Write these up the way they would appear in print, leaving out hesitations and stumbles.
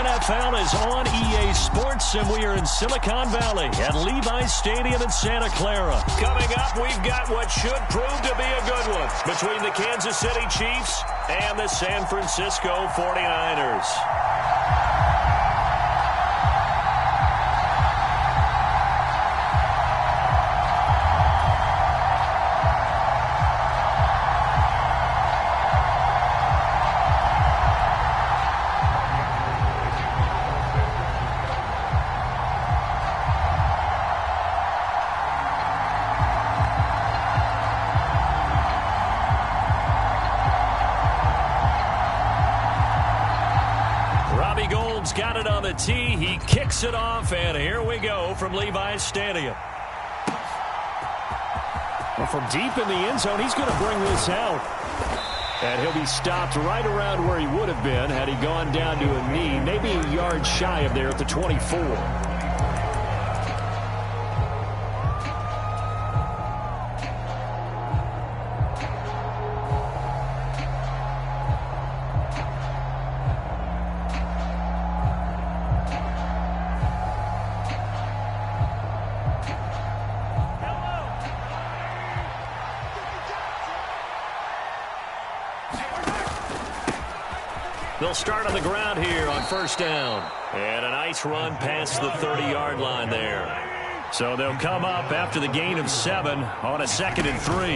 NFL is on EA Sports, and we are in Silicon Valley at Levi's Stadium in Santa Clara. Coming up, we've got what should prove to be a good one between the Kansas City Chiefs and the San Francisco 49ers. Got it on the tee. He kicks it off, and here we go from Levi's Stadium. Well, from deep in the end zone, he's going to bring this out. And he'll be stopped right around where he would have been had he gone down to a knee, maybe a yard shy of there at the 24. They'll start on the ground here on first down. And a nice run past the 30-yard line there. So they'll come up after the gain of 7 on a 2nd and 3.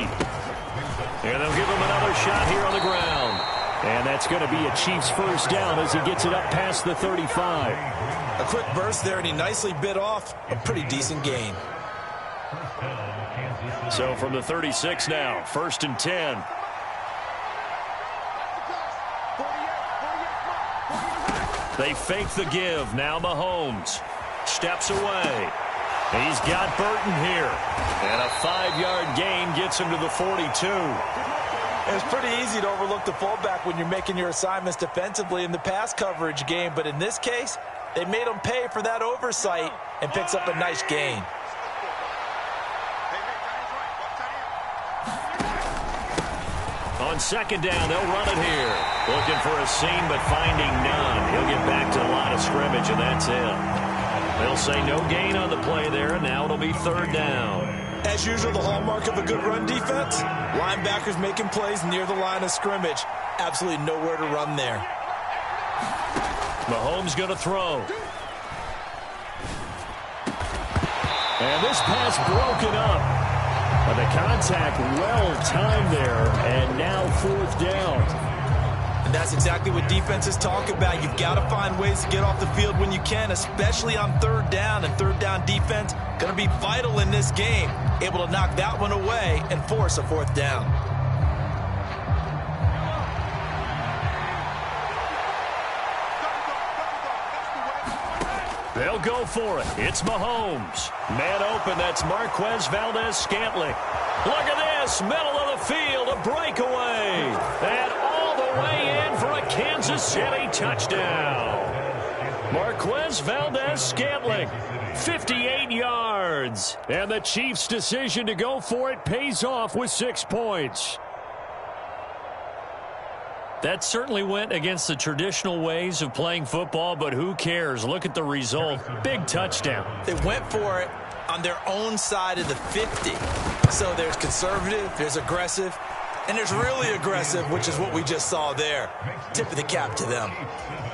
And they'll give him another shot here on the ground. And that's going to be a Chiefs first down as he gets it up past the 35. A quick burst there, and he nicely bit off a pretty decent gain. So from the 36 now, 1st and 10. They fake the give. Now Mahomes steps away. He's got Burton here. And a 5-yard gain gets him to the 42. It's pretty easy to overlook the fullback when you're making your assignments defensively in the pass coverage game. But in this case, they made him pay for that oversight and picks up a nice gain. On 2nd down, they'll run it here. Looking for a seam, but finding none. He'll get back to the line of scrimmage, and that's it. They'll say no gain on the play there, and now it'll be 3rd down. As usual, the hallmark of a good run defense, linebackers making plays near the line of scrimmage. Absolutely nowhere to run there. Mahomes going to throw. And this pass broken up. But the contact well-timed there, and now 4th down. And that's exactly what defenses talk about. You've got to find ways to get off the field when you can, especially on 3rd down. And 3rd down defense going to be vital in this game. Able to knock that one away and force a 4th down. They'll go for it. It's Mahomes. Man open, that's Marquez Valdez-Scantling. Look at this, middle of the field, a breakaway. And all the way in for a Kansas City touchdown. Marquez Valdez-Scantling, 58 yards. And the Chiefs' decision to go for it pays off with 6 points. That certainly went against the traditional ways of playing football, but who cares? Look at the result. Big touchdown. They went for it on their own side of the 50. So there's conservative, there's aggressive, and there's really aggressive, which is what we just saw there. Tip of the cap to them.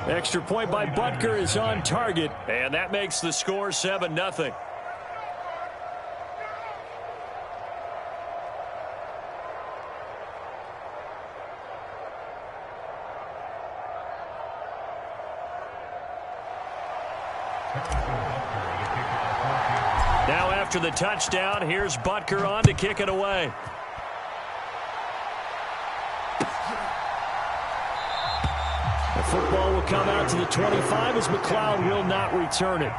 Extra point by Butker is on target, and that makes the score 7-0. Now after the touchdown, here's Butker on to kick it away. The football will come out to the 25 as McLeod will not return it.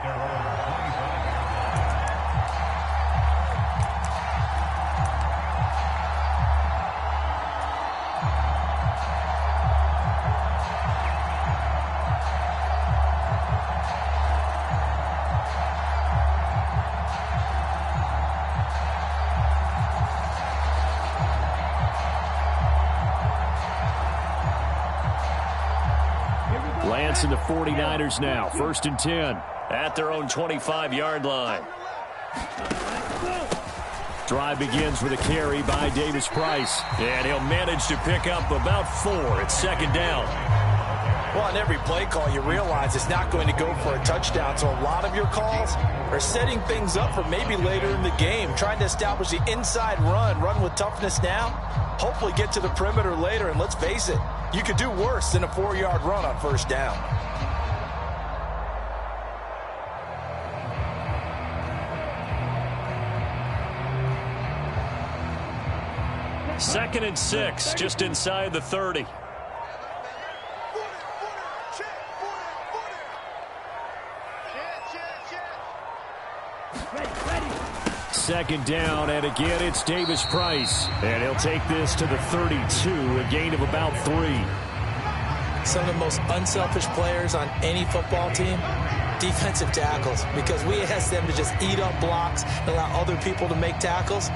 Lance and the 49ers now. 1st and 10 at their own 25-yard line. Drive begins with a carry by Davis Price. And he'll manage to pick up about 4. It's 2nd down. Well, on every play call, you realize it's not going to go for a touchdown. So a lot of your calls are setting things up for maybe later in the game, trying to establish the inside run with toughness now, hopefully get to the perimeter later. And let's face it, you could do worse than a 4-yard run on 1st down. Second and 6, just inside the 30. Second down, and again it's Davis Price. And he'll take this to the 32, a gain of about 3. Some of the most unselfish players on any football team, defensive tackles, because we ask them to just eat up blocks and allow other people to make tackles.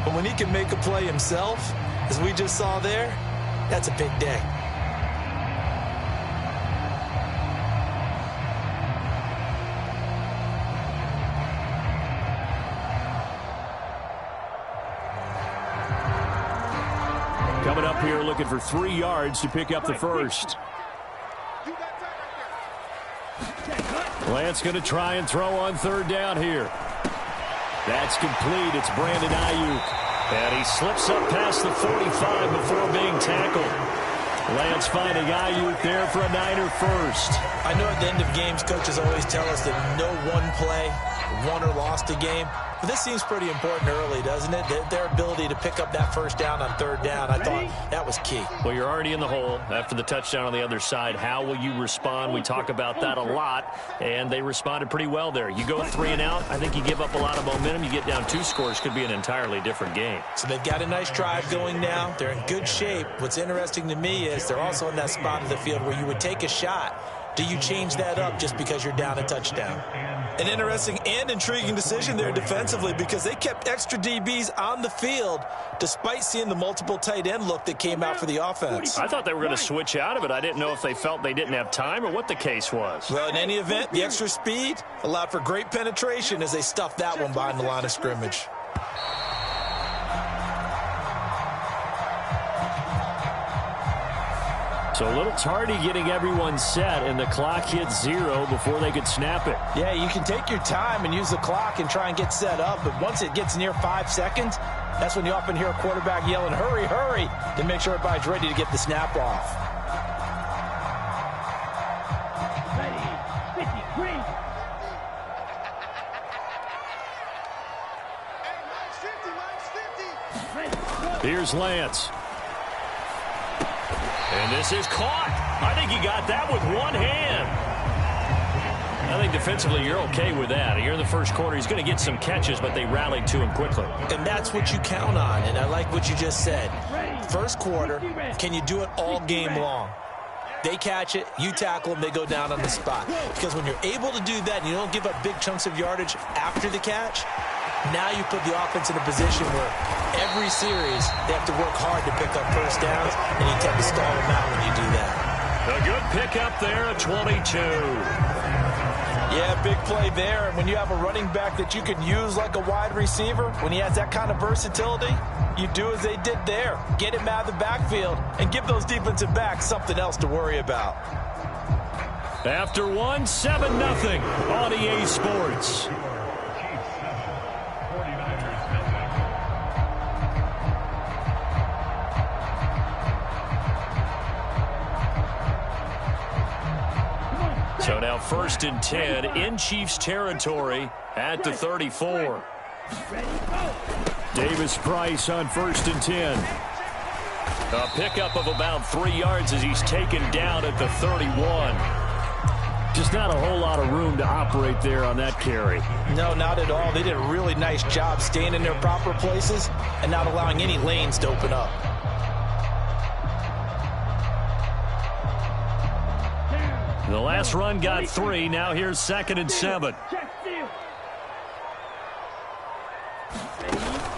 But when he can make a play himself, as we just saw there, that's a big day. Coming up here looking for 3 yards to pick up the first. Lance going to try and throw on 3rd down here. That's complete. It's Brandon Ayuk. And he slips up past the 45 before being tackled. Lance finding Ayuk there for a Niner first. I know at the end of games, coaches always tell us that no one play won or lost a game. But this seems pretty important early, doesn't it? Their ability to pick up that 1st down on 3rd down, I thought that was key. Well, you're already in the hole after the touchdown on the other side. How will you respond? We talk about that a lot, and they responded pretty well there. You go 3 and out, I think you give up a lot of momentum. You get down 2 scores, could be an entirely different game. So they've got a nice drive going now. They're in good shape. What's interesting to me is they're also in that spot of the field where you would take a shot. Do you change that up just because you're down a touchdown? An interesting and intriguing decision there defensively, because they kept extra DBs on the field despite seeing the multiple tight end look that came out for the offense. I thought they were going to switch out of it. I didn't know if they felt they didn't have time or what the case was. Well, in any event, the extra speed allowed for great penetration as they stuffed that one behind the line of scrimmage. So a little tardy getting everyone set, and the clock hit 0 before they could snap it. Yeah, you can take your time and use the clock and try and get set up, but once it gets near 5 seconds, that's when you often hear a quarterback yelling, "Hurry, hurry," to make sure everybody's ready to get the snap off. Here's Lance. And this is caught. I think he got that with one hand. I think defensively you're okay with that. Here in the first quarter, he's going to get some catches, but they rallied to him quickly. And that's what you count on, and I like what you just said. First quarter, can you do it all game long? They catch it, you tackle them, they go down on the spot. Because when you're able to do that and you don't give up big chunks of yardage after the catch, now you put the offense in a position where every series they have to work hard to pick up 1st downs, and you tend to stall them out when you do that. A good pickup there at 22. Yeah, big play there. And when you have a running back that you can use like a wide receiver, when he has that kind of versatility, you do as they did there. Get him out of the backfield and give those defensive backs something else to worry about. After one, 7-0 on EA Sports. So now 1st and 10 in Chiefs territory at the 34. Davis Price on 1st and 10. A pickup of about 3 yards as he's taken down at the 31. Just not a whole lot of room to operate there on that carry. No, not at all. They did a really nice job staying in their proper places and not allowing any lanes to open up. The last run got 3. Now here's 2nd and 7.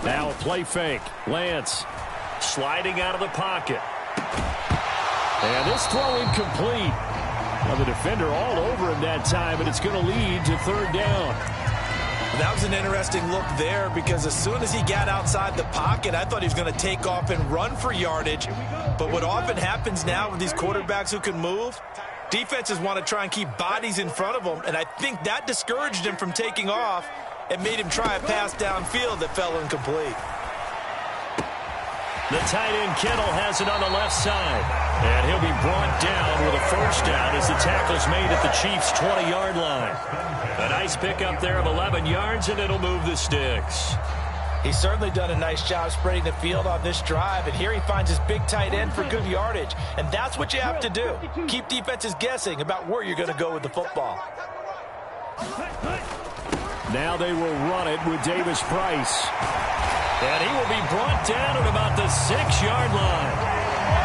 Now a play fake. Lance sliding out of the pocket. And this throw incomplete. Well, the defender all over him that time, and it's going to lead to third down. That was an interesting look there because as soon as he got outside the pocket, I thought he was going to take off and run for yardage. But what often happens now with these quarterbacks who can move, defenses want to try and keep bodies in front of them, and I think that discouraged him from taking off and made him try a pass downfield that fell incomplete. The tight end Kittle has it on the left side. And he'll be brought down with a first down as the tackle's made at the Chiefs' 20-yard line. A nice pickup there of 11 yards, and it'll move the sticks. He's certainly done a nice job spreading the field on this drive, and here he finds his big tight end for good yardage. And that's what you have to do. Keep defenses guessing about where you're going to go with the football. Now they will run it with Davis Price. And he will be brought down at about the 6-yard line.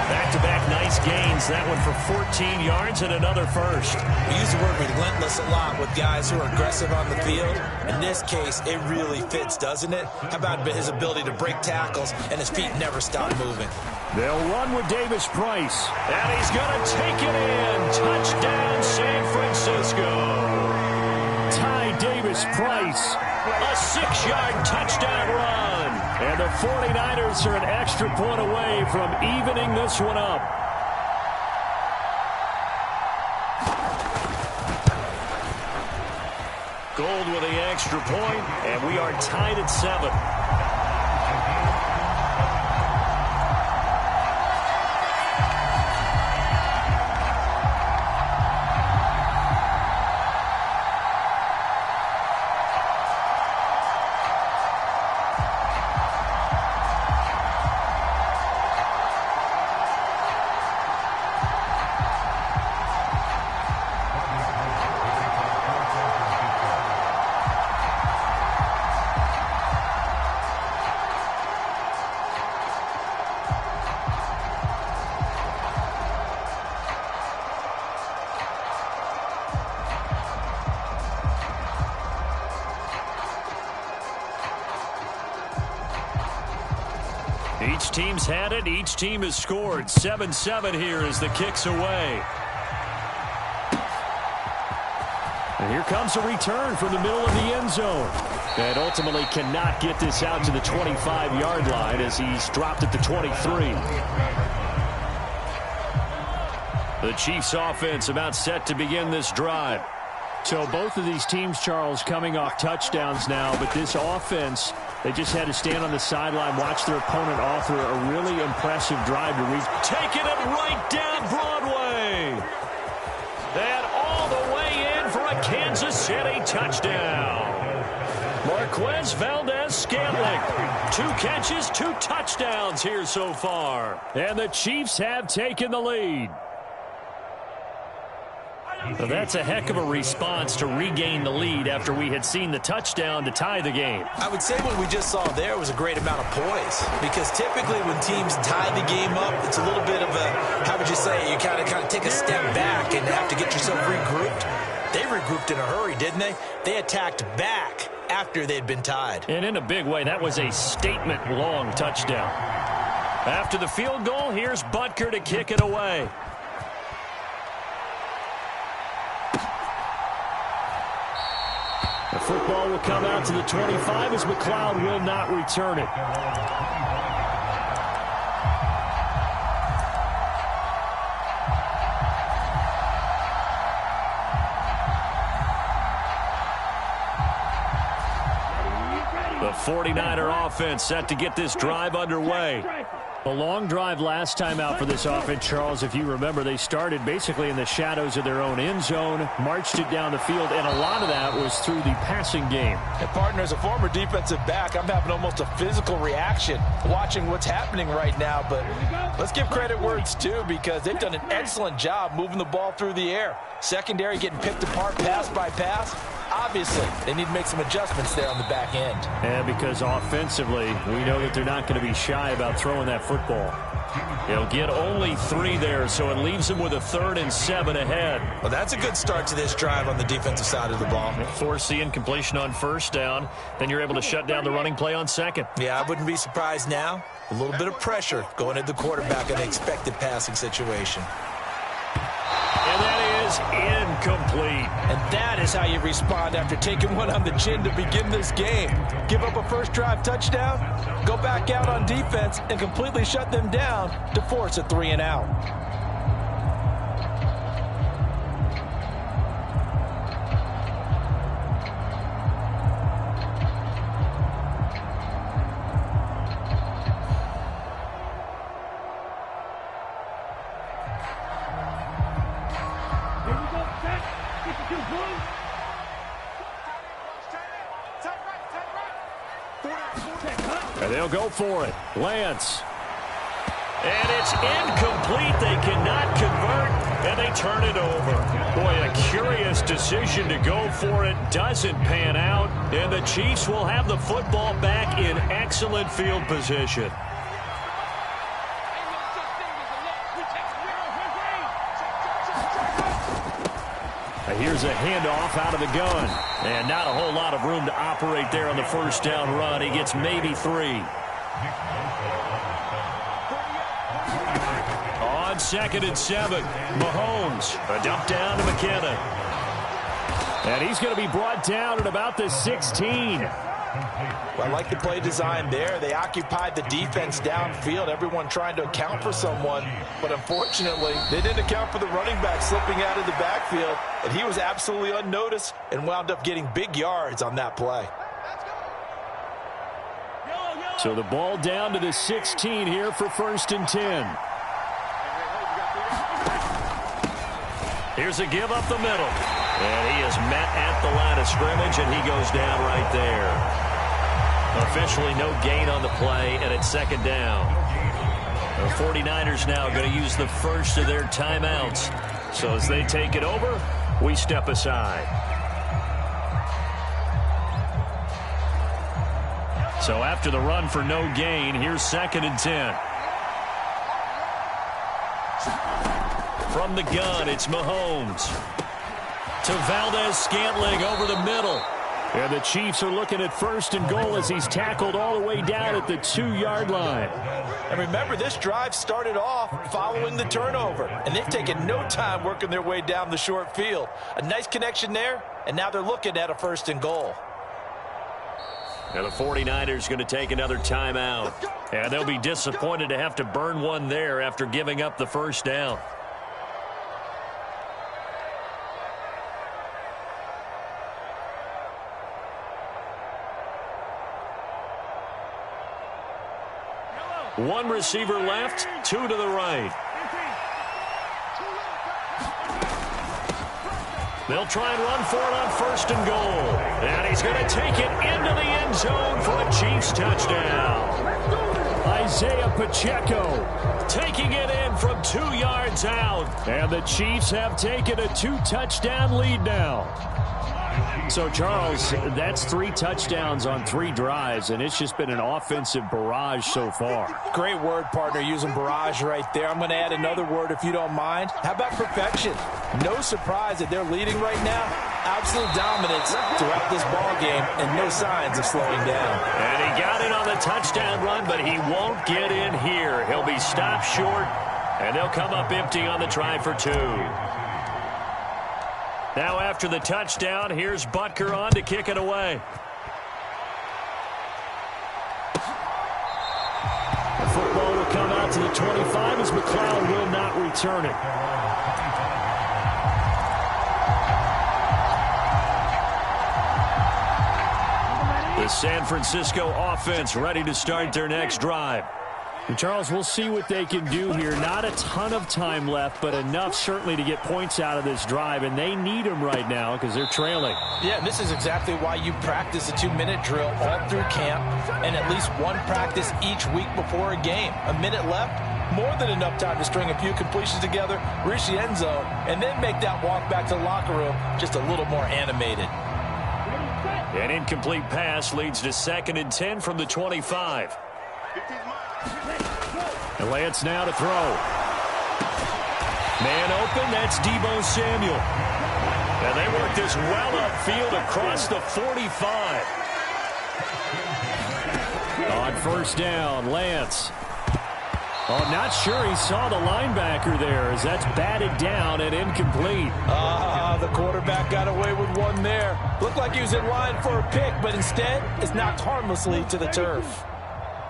Back-to-back nice gains. That one for 14 yards and another first. We use the word relentless a lot with guys who are aggressive on the field. In this case, it really fits, doesn't it? How about his ability to break tackles and his feet never stop moving? They'll run with Davis Price. And he's going to take it in. Touchdown, San Francisco. Ty Davis Price. A 6-yard touchdown run. And the 49ers are an extra point away from evening this one up. Gold with the extra point, and we are tied at 7. Each team's had it. Each team has scored. 7-7 here as the kick's away. And here comes a return from the middle of the end zone. And ultimately cannot get this out to the 25-yard line as he's dropped at the 23. The Chiefs offense about set to begin this drive. So both of these teams, Charles, coming off touchdowns now, but this offense, they just had to stand on the sideline, watch their opponent author a really impressive drive to reach. Taking it right down Broadway. And all the way in for a Kansas City touchdown. Marquez Valdez-Scantling. 2 catches, 2 touchdowns here so far. And the Chiefs have taken the lead. So that's a heck of a response to regain the lead after we had seen the touchdown to tie the game. I would say what we just saw there was a great amount of poise, because typically when teams tie the game up, it's a little bit of a, how would you say, you kind of take a step back and have to get yourself regrouped. They regrouped in a hurry, didn't they? They attacked back after they'd been tied. And in a big way, that was a statement-long touchdown. After the field goal, here's Butker to kick it away. The football will come out to the 25 as McLeod will not return it. The 49er offense set to get this drive underway. A long drive last time out for this offense, Charles. If you remember, they started basically in the shadows of their own end zone, marched it down the field, and a lot of that was through the passing game. And partner, as a former defensive back, I'm having almost a physical reaction watching what's happening right now. But let's give credit where it's due, because they've done an excellent job moving the ball through the air. Secondary getting picked apart pass by pass. Obviously, they need to make some adjustments there on the back end. And because offensively, we know that they're not going to be shy about throwing that football. They'll get only 3 there, so it leaves them with a 3rd and 7 ahead. Well, that's a good start to this drive on the defensive side of the ball. Force incompletion on first down. Then you're able to shut down the running play on second. Yeah, I wouldn't be surprised now. A little bit of pressure going at the quarterback in an expected passing situation. And that is incomplete. And that is how you respond after taking one on the chin to begin this game. Give up a first drive touchdown, go back out on defense, and completely shut them down to force a 3-and-out. And they'll go for it. Lance. And it's incomplete. They cannot convert, and they turn it over. Boy, a curious decision to go for it. Doesn't pan out, and the Chiefs will have the football back in excellent field position. Here's a handoff out of the gun. And not a whole lot of room to operate there on the first down run. He gets maybe 3. On 2nd and 7, Mahomes. A dump down to McKenna. And he's going to be brought down at about the 16. Well, I like the play design there. They occupied the defense downfield, everyone trying to account for someone. But unfortunately, they didn't account for the running back slipping out of the backfield. And he was absolutely unnoticed and wound up getting big yards on that play. So the ball down to the 16 here for 1st and 10. Here's a give up the middle. And he is met at the line of scrimmage, and he goes down right there. Officially no gain on the play, and it's 2nd down. The 49ers now going to use the first of their timeouts. So as they take it over, we step aside. So after the run for no gain, here's 2nd and 10. From the gun, it's Mahomes. To Valdez-Scantling over the middle. And the Chiefs are looking at 1st and goal as he's tackled all the way down at the 2-yard line. And remember, this drive started off following the turnover. And they've taken no time working their way down the short field. A nice connection there, and now they're looking at a 1st and goal. And the 49ers going to take another timeout. And they'll be disappointed to have to burn one there after giving up the first down. One receiver left, 2 to the right. They'll try and run for it on 1st and goal. And he's going to take it into the end zone for a Chiefs touchdown. Isaiah Pacheco taking it in from 2 yards out. And the Chiefs have taken a 2-touchdown lead now. So, Charles, that's 3 touchdowns on 3 drives, and it's just been an offensive barrage so far. Great word, partner, using barrage right there. I'm going to add another word if you don't mind. How about perfection? No surprise that they're leading right now. Absolute dominance throughout this ball game and no signs of slowing down. And he got it on the touchdown run, but he won't get in here. He'll be stopped short, and they'll come up empty on the try for 2. Now after the touchdown, here's Butker on to kick it away. The football will come out to the 25 as McLeod will not return it. The San Francisco offense ready to start their next drive. And Charles, we'll see what they can do here. Not a ton of time left, but enough certainly to get points out of this drive, and they need them right now because they're trailing. Yeah, and this is exactly why you practice a 2-minute drill all through camp and at least one practice each week before a game. A minute left, more than enough time to string a few completions together, reach the end zone, and then make that walk back to the locker room just a little more animated. An incomplete pass leads to 2nd and 10 from the 25. And Lance now to throw. Man open, that's Deebo Samuel. And they work this well upfield across the 45. On 1st down, Lance. Oh, not sure he saw the linebacker there as that's batted down and incomplete. The quarterback got away with one there. Looked like he was in line for a pick, but instead it's knocked harmlessly to the turf.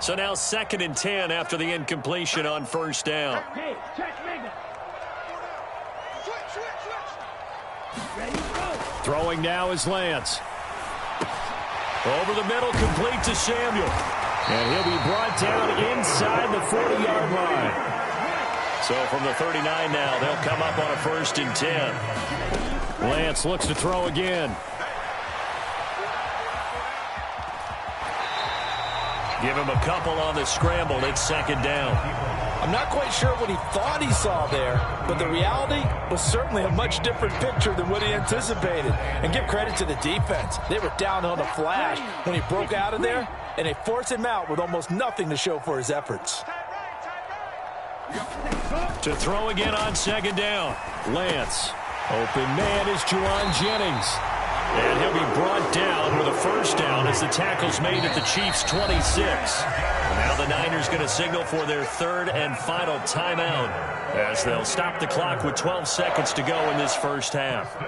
So now 2nd and 10 after the incompletion on 1st down. Hey, check Mega. Ready, go. Throwing now is Lance. Over the middle, complete to Samuel. And he'll be brought down inside the 40-yard line. So from the 39 now, they'll come up on a 1st and 10. Lance looks to throw again. Give him a couple on the scramble. It's 2nd down. I'm not quite sure what he thought he saw there, but the reality was certainly a much different picture than what he anticipated. And give credit to the defense. They were down on a flash when he broke out of there, and they forced him out with almost nothing to show for his efforts. To throw again on 2nd down. Lance. Open man is Juwan Jennings. And he'll be brought down with a 1st down as the tackle's made at the Chiefs' 26. Now the Niners going to signal for their 3rd and final timeout as they'll stop the clock with 12 seconds to go in this 1st half.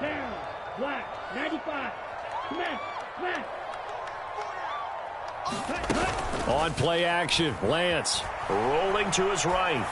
Down, black, 95. Smash. On play action, Lance rolling to his right.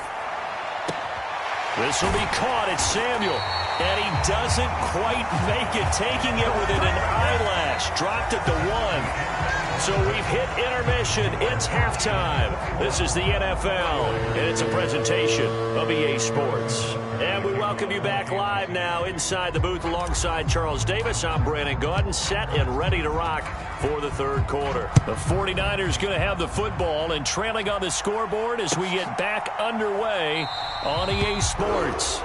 This will be caught. It's Samuel. And he doesn't quite make it, taking it within an eyelash. Dropped at the 1. So we've hit intermission. It's halftime. This is the NFL, and it's a presentation of EA Sports. And we welcome you back live now inside the booth alongside Charles Davis. I'm Brandon Gaudin, set and ready to rock for the 3rd quarter. The 49ers going to have the football and trailing on the scoreboard as we get back underway on EA Sports.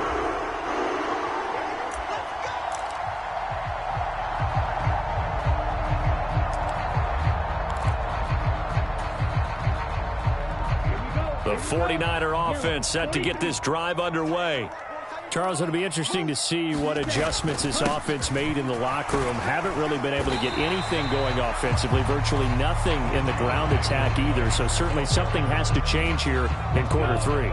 The 49er offense set to get this drive underway. Charles, it'll be interesting to see what adjustments this offense made in the locker room. Haven't really been able to get anything going offensively, virtually nothing in the ground attack either. So certainly something has to change here in quarter 3.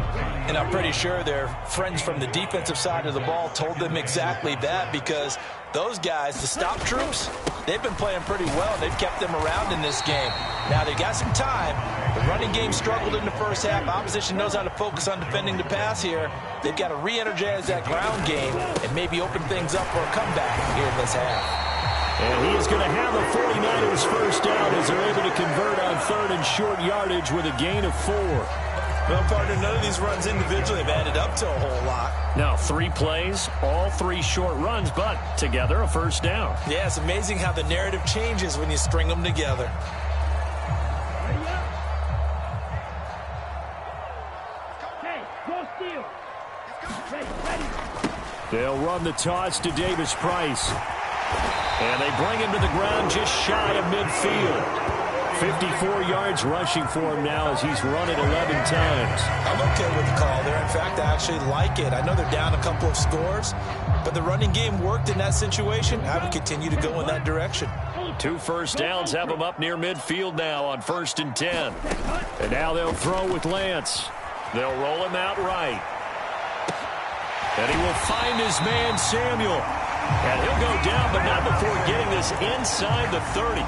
And I'm pretty sure their friends from the defensive side of the ball told them exactly that, because those guys, the stop troops, they've been playing pretty well. They've kept them around in this game. Now they got some time. The running game struggled in the 1st half. Opposition knows how to focus on defending the pass here. They've got to re-energize that ground game and maybe open things up for a comeback here in this half. And he is going to have the 49ers 1st down as they're able to convert on 3rd and short yardage with a gain of 4. Well, partner, none of these runs individually have added up to a whole lot. Now 3 plays, all 3 short runs, but together a 1st down. Yeah, it's amazing how the narrative changes when you string them together. Hey, go steal. Ready. They'll run the toss to Davis Price. And they bring him to the ground just shy of midfield. 54 yards rushing for him now as he's run it 11 times. I'm okay with the call there. In fact, I actually like it. I know they're down a couple of scores, but the running game worked in that situation. I would continue to go in that direction. 2 1st downs have him up near midfield now on 1st and 10. And now they'll throw with Lance. They'll roll him out right. And he will find his man, Samuel. And he'll go down, but not before getting this inside the 30.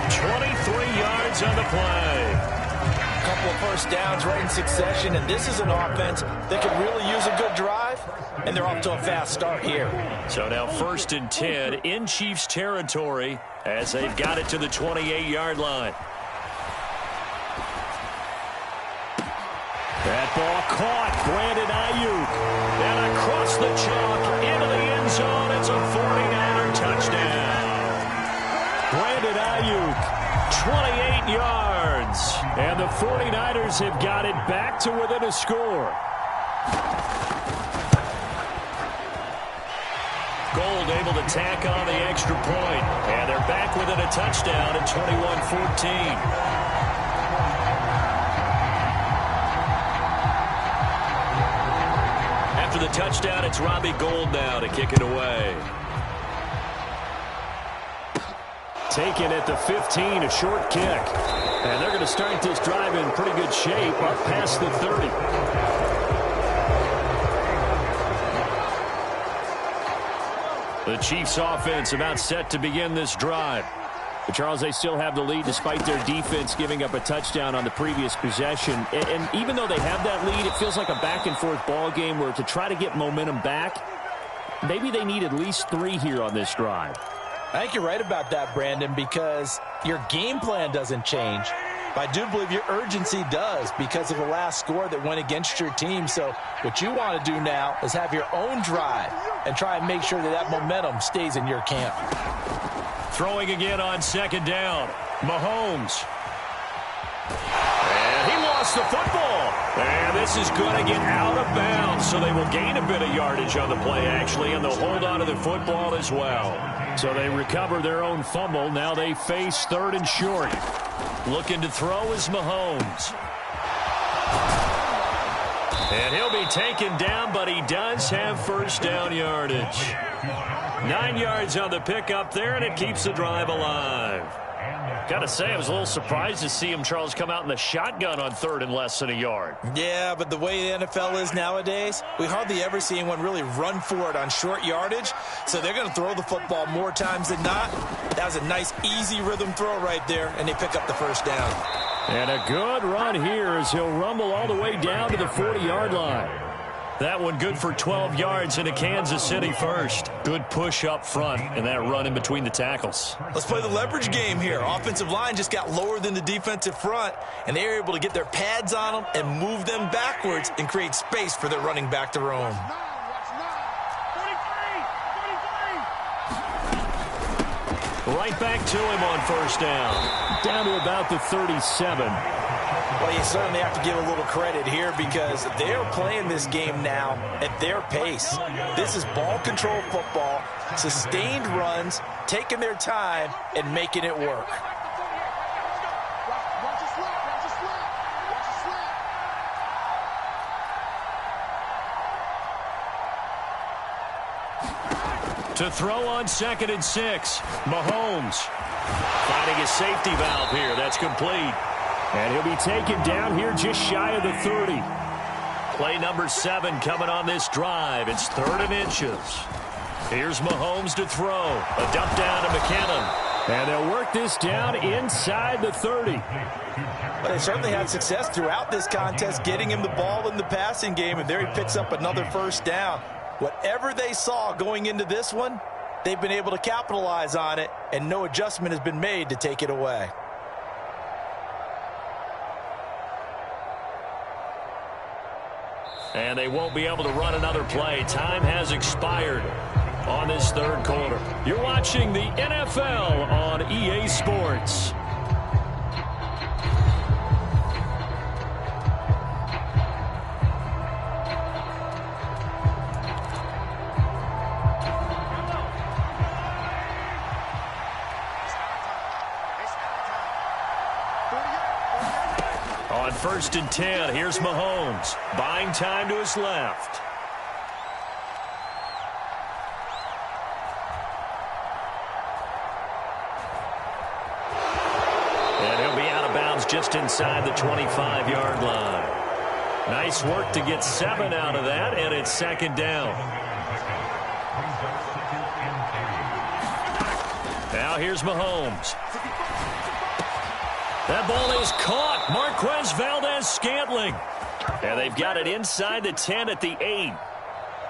23 yards on the play. A couple of 1st downs right in succession, and this is an offense that could really use a good drive, and they're off to a fast start here. So now 1st and 10 in Chiefs territory as they've got it to the 28-yard line. That ball caught. Brandon Ayuk. And across the chalk into the end zone. It's a 49er touchdown. Brandon Ayuk, 28 yards. And the 49ers have got it back to within a score. Gold able to tack on the extra point. And they're back within a touchdown at 21-14. After the touchdown, it's Robbie Gould now to kick it away. Taken at the 15, a short kick. And they're going to start this drive in pretty good shape up past the 30. The Chiefs offense about set to begin this drive. But Charles, they still have the lead despite their defense giving up a touchdown on the previous possession. And even though they have that lead, it feels like a back-and-forth ball game where to try to get momentum back, maybe they need at least 3 here on this drive. I think you're right about that, Brandon, because your game plan doesn't change. But I do believe your urgency does because of the last score that went against your team. So what you want to do now is have your own drive and try and make sure that that momentum stays in your camp. Throwing again on second down. Mahomes. And he lost the football. And this is going to get out of bounds, so they will gain a bit of yardage on the play, actually, and they'll hold on to the football as well. So they recover their own fumble. Now they face 3rd and short. Looking to throw is Mahomes. And he'll be taken down, but he does have first down yardage. 9 yards on the pickup there, and it keeps the drive alive. Got to say, I was a little surprised to see him, Charles, come out in the shotgun on 3rd and less than a yard. Yeah, but the way the NFL is nowadays, we hardly ever see anyone really run for it on short yardage. So they're going to throw the football more times than not. That was a nice, easy rhythm throw right there, and they pick up the first down. And a good run here as he'll rumble all the way down to the 40-yard line. That one good for 12 yards into Kansas City first. Good push up front and that run in between the tackles. Let's play the leverage game here. Offensive line just got lower than the defensive front, and they were able to get their pads on them and move them backwards and create space for their running back to roam. Right back to him on first down. Down to about the 37. Well, you certainly have to give a little credit here because they're playing this game now at their pace. This is ball control football, sustained runs, taking their time, and making it work. To throw on 2nd and 6. Mahomes finding a safety valve here. That's complete. And he'll be taken down here just shy of the 30. Play number 7 coming on this drive. It's 3rd and inches. Here's Mahomes to throw. A dump down to McKinnon. And they'll work this down inside the 30. But they certainly had success throughout this contest getting him the ball in the passing game, and there he picks up another first down. Whatever they saw going into this one, they've been able to capitalize on it, and no adjustment has been made to take it away. And they won't be able to run another play. Time has expired on this 3rd quarter. You're watching the NFL on EA Sports. On 1st and 10, here's Mahomes. Buying time to his left. And he'll be out of bounds just inside the 25-yard line. Nice work to get 7 out of that, and it's 2nd down. Now here's Mahomes. That ball is caught. Marquez Valdes-Scantling. And they've got it inside the 10 at the 8.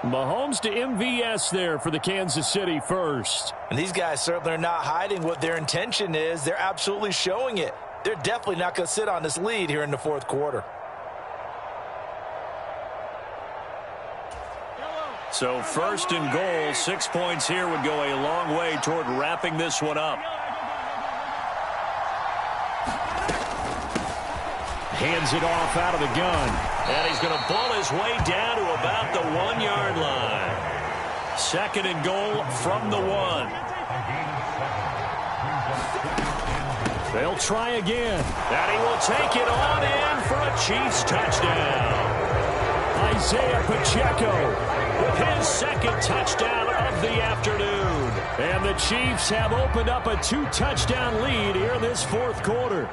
Mahomes to MVS there for the Kansas City first. And these guys certainly are not hiding what their intention is. They're absolutely showing it. They're definitely not going to sit on this lead here in the 4th quarter. So 1st and goal, 6 points here would go a long way toward wrapping this one up. Hands it off out of the gun. And he's going to ball his way down to about the 1-yard line. 2nd and goal from the 1. They'll try again. And he will take it on in for a Chiefs touchdown. Isaiah Pacheco with his second touchdown of the afternoon. And the Chiefs have opened up a 2-touchdown lead here in this fourth quarter.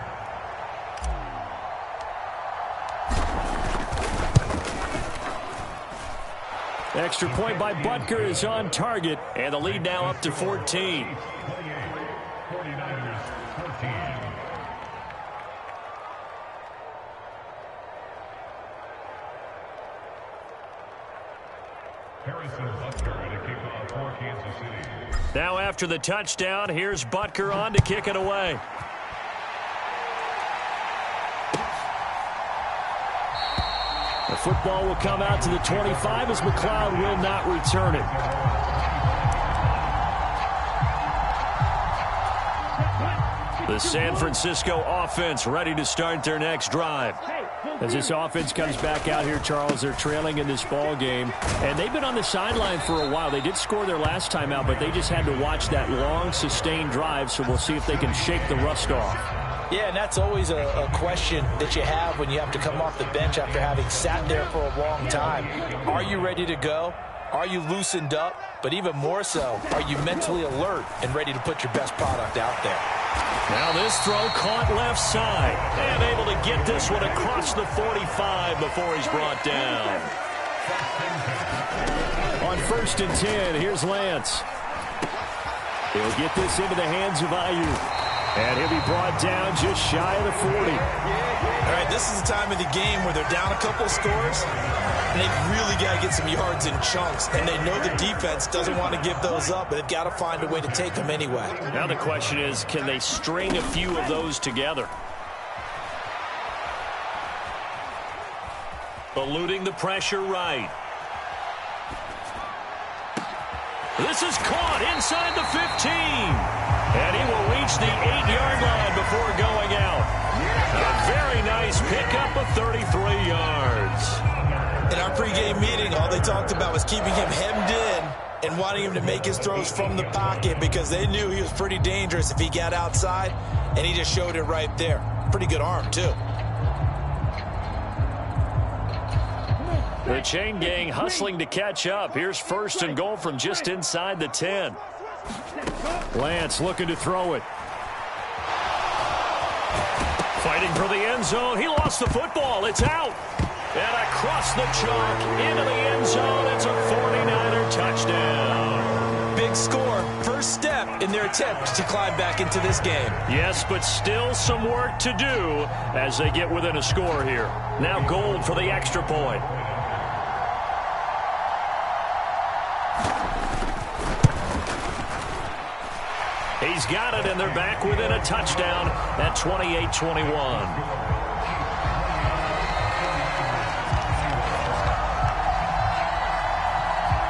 Extra point by Butker is on target, and the lead now up to 14. Now after the touchdown, here's Butker on to kick it away. The football will come out to the 25 as McLeod will not return it. The San Francisco offense ready to start their next drive. As this offense comes back out here, Charles, they're trailing in this ball game, and they've been on the sideline for a while. They did score their last time out, but they just had to watch that long, sustained drive, so we'll see if they can shake the rust off. Yeah, and that's always a question that you have when you have to come off the bench after having sat there for a long time. Are you ready to go? Are you loosened up? But even more so, are you mentally alert and ready to put your best product out there? Now this throw caught left side, and able to get this one across the 45 before he's brought down. On 1st and 10, here's Lance. He'll get this into the hands of Ayuk. And he'll be brought down just shy of the 40. All right, this is the time of the game where they're down a couple scores, and they've really got to get some yards in chunks, and they know the defense doesn't want to give those up, but they've got to find a way to take them anyway. Now the question is, can they string a few of those together? Eluding the pressure right. This is caught inside the 15. And he will reach the 8-yard line before going out. A very nice pickup of 33 yards. In our pregame meeting, all they talked about was keeping him hemmed in and wanting him to make his throws from the pocket because they knew he was pretty dangerous if he got outside, and he just showed it right there. Pretty good arm, too. The chain gang hustling to catch up. Here's 1st and goal from just inside the 10. Lance looking to throw it. Fighting for the end zone. He lost the football. It's out. And across the chalk into the end zone. It's a 49er touchdown. Big score. First step in their attempt to climb back into this game. Yes, but still some work to do as they get within a score here. Now Gold for the extra point. He's got it, and they're back within a touchdown at 28-21.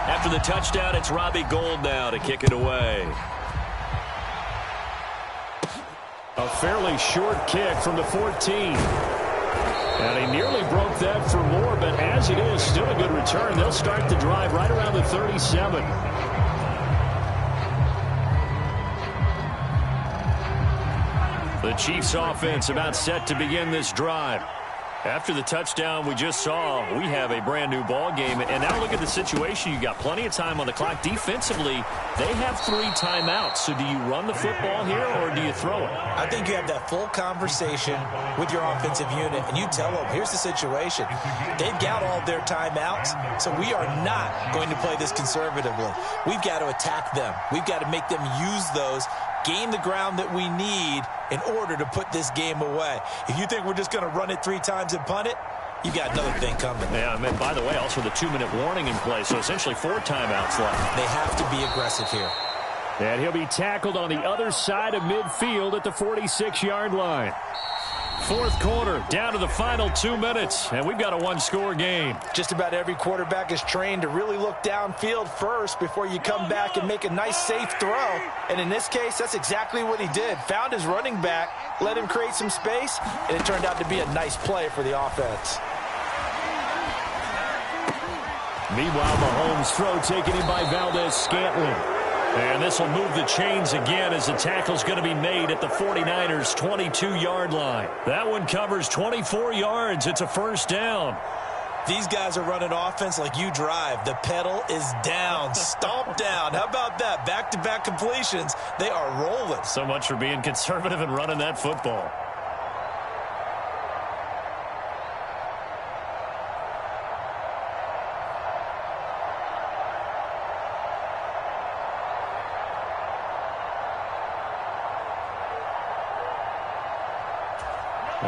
After the touchdown, it's Robbie Gould now to kick it away. A fairly short kick from the 14. And he nearly broke that for more, but as it is, still a good return. They'll start the drive right around the 37. The Chiefs offense about set to begin this drive. After the touchdown we just saw, we have a brand new ball game. And now look at the situation. You got plenty of time on the clock. Defensively, they have 3 timeouts. So do you run the football here or do you throw it? I think you have that full conversation with your offensive unit, and you tell them, here's the situation. They've got all their timeouts, so we are not going to play this conservatively. We've got to attack them. We've got to make them use those, gain the ground that we need in order to put this game away. If you think we're just going to run it 3 times and punt it, you got another thing coming. Yeah, I mean, by the way, also the 2-minute warning in play, so essentially 4 timeouts left. They have to be aggressive here. And he'll be tackled on the other side of midfield at the 46-yard line. Fourth quarter, down to the final 2 minutes, and we've got a 1-score game. Just about every quarterback is trained to really look downfield first before you come back and make a nice, safe throw. And in this case, that's exactly what he did. Found his running back, let him create some space, and it turned out to be a nice play for the offense. Meanwhile, Mahomes' throw taken in by Valdez-Scantling. And this will move the chains again as the tackle's going to be made at the 49ers' 22-yard line. That one covers 24 yards. It's a first down. These guys are running offense like you drive. The pedal is down, stomp down. How about that? Back-to-back completions. They are rolling. So much for being conservative and running that football.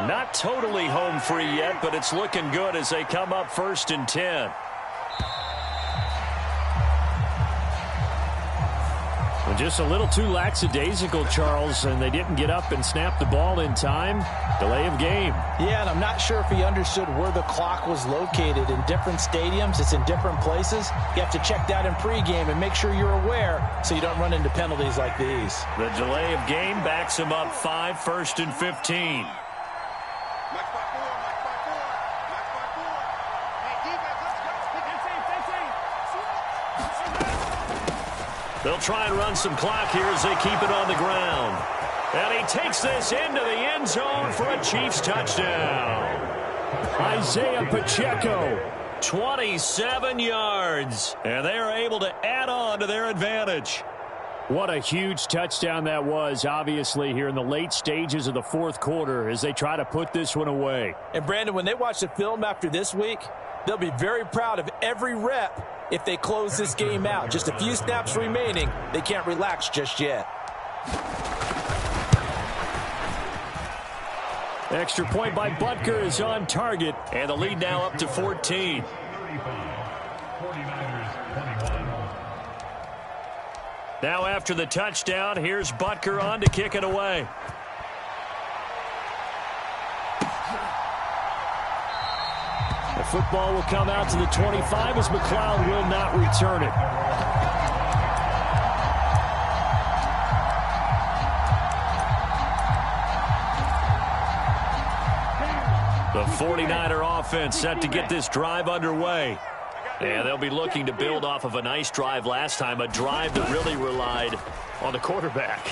Not totally home free yet, but it's looking good as they come up 1st and 10. Well, just a little too lackadaisical, Charles, and they didn't get up and snap the ball in time. Delay of game. Yeah, and I'm not sure if he understood where the clock was located. In different stadiums, it's in different places. You have to check that in pregame and make sure you're aware so you don't run into penalties like these. The delay of game backs him up 5, 1st and 15. They'll try and run some clock here as they keep it on the ground. And he takes this into the end zone for a Chiefs touchdown. Isaiah Pacheco, 27 yards. And they are able to add on to their advantage. What a huge touchdown that was, obviously, here in the late stages of the 4th quarter as they try to put this one away. And, Brandon, when they watch the film after this week, they'll be very proud of every rep if they close this game out. Just a few snaps remaining. They can't relax just yet. Extra point by Butker is on target, and the lead now up to 14. Now after the touchdown, here's Butker on to kick it away. The football will come out to the 25 as McLeod will not return it. The 49er offense set to get this drive underway. And they'll be looking to build off of a nice drive last time, a drive that really relied on the quarterback.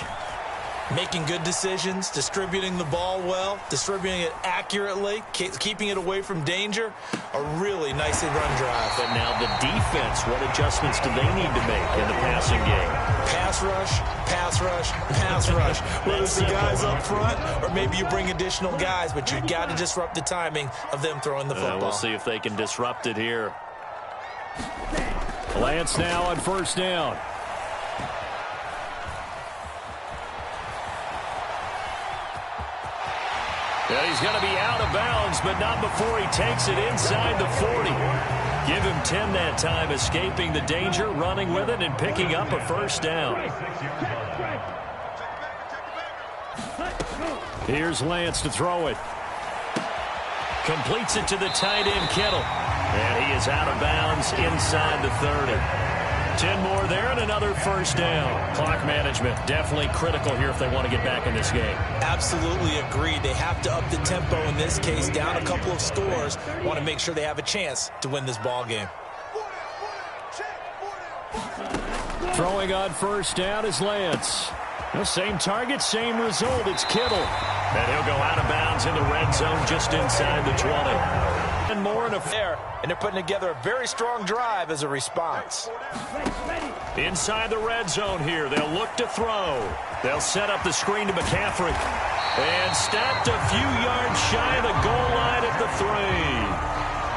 Making good decisions, distributing the ball well, distributing it accurately, keeping it away from danger. A really nicely run drive. But now the defense, what adjustments do they need to make in the passing game? Pass rush, pass rush, pass rush. Whether it's the guys up front or maybe you bring additional guys, but you've got to disrupt the timing of them throwing the football. We'll see if they can disrupt it here. Lance now on 1st down. Yeah, he's going to be out of bounds, but not before he takes it inside the 40. Give him 10 that time, escaping the danger, running with it, and picking up a 1st down. Here's Lance to throw it. Completes it to the tight end, Kittle. And he is out of bounds inside the 30. 10 more there and another 1st down. Clock management definitely critical here if they want to get back in this game. Absolutely agreed. They have to up the tempo in this case, down a couple of scores. Want to make sure they have a chance to win this ball game. Throwing on 1st down is Lance. The same target, same result. It's Kittle. And he'll go out of bounds in the red zone just inside the 20. And more in a there, and they're putting together a very strong drive as a response. Inside the red zone here, they'll look to throw. They'll set up the screen to McCaffrey. And stopped a few yards shy of the goal line at the 3.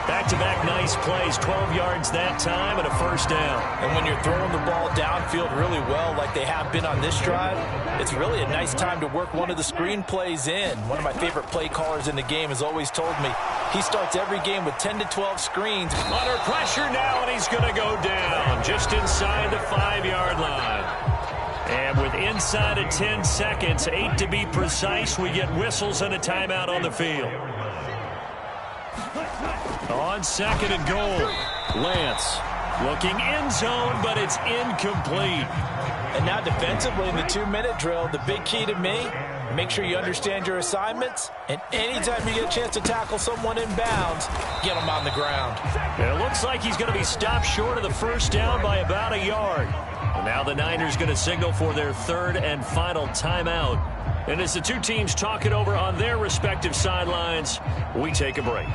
Back-to-back nice plays, 12 yards that time and a 1st down. And when you're throwing the ball downfield really well like they have been on this drive, it's really a nice time to work one of the screen plays in. One of my favorite play callers in the game has always told me he starts every game with 10 to 12 screens. Under pressure now, and he's going to go down just inside the 5-yard line. And with inside of 10 seconds, 8 to be precise, we get whistles and a timeout on the field. On 2nd and goal, Lance looking end zone, but it's incomplete. And now defensively in the 2-minute drill, the big key to me, make sure you understand your assignments, and anytime you get a chance to tackle someone in bounds, get them on the ground. It looks like he's going to be stopped short of the 1st down by about a yard. And now the Niners going to signal for their 3rd and final timeout. And as the two teams talk it over on their respective sidelines, we take a break.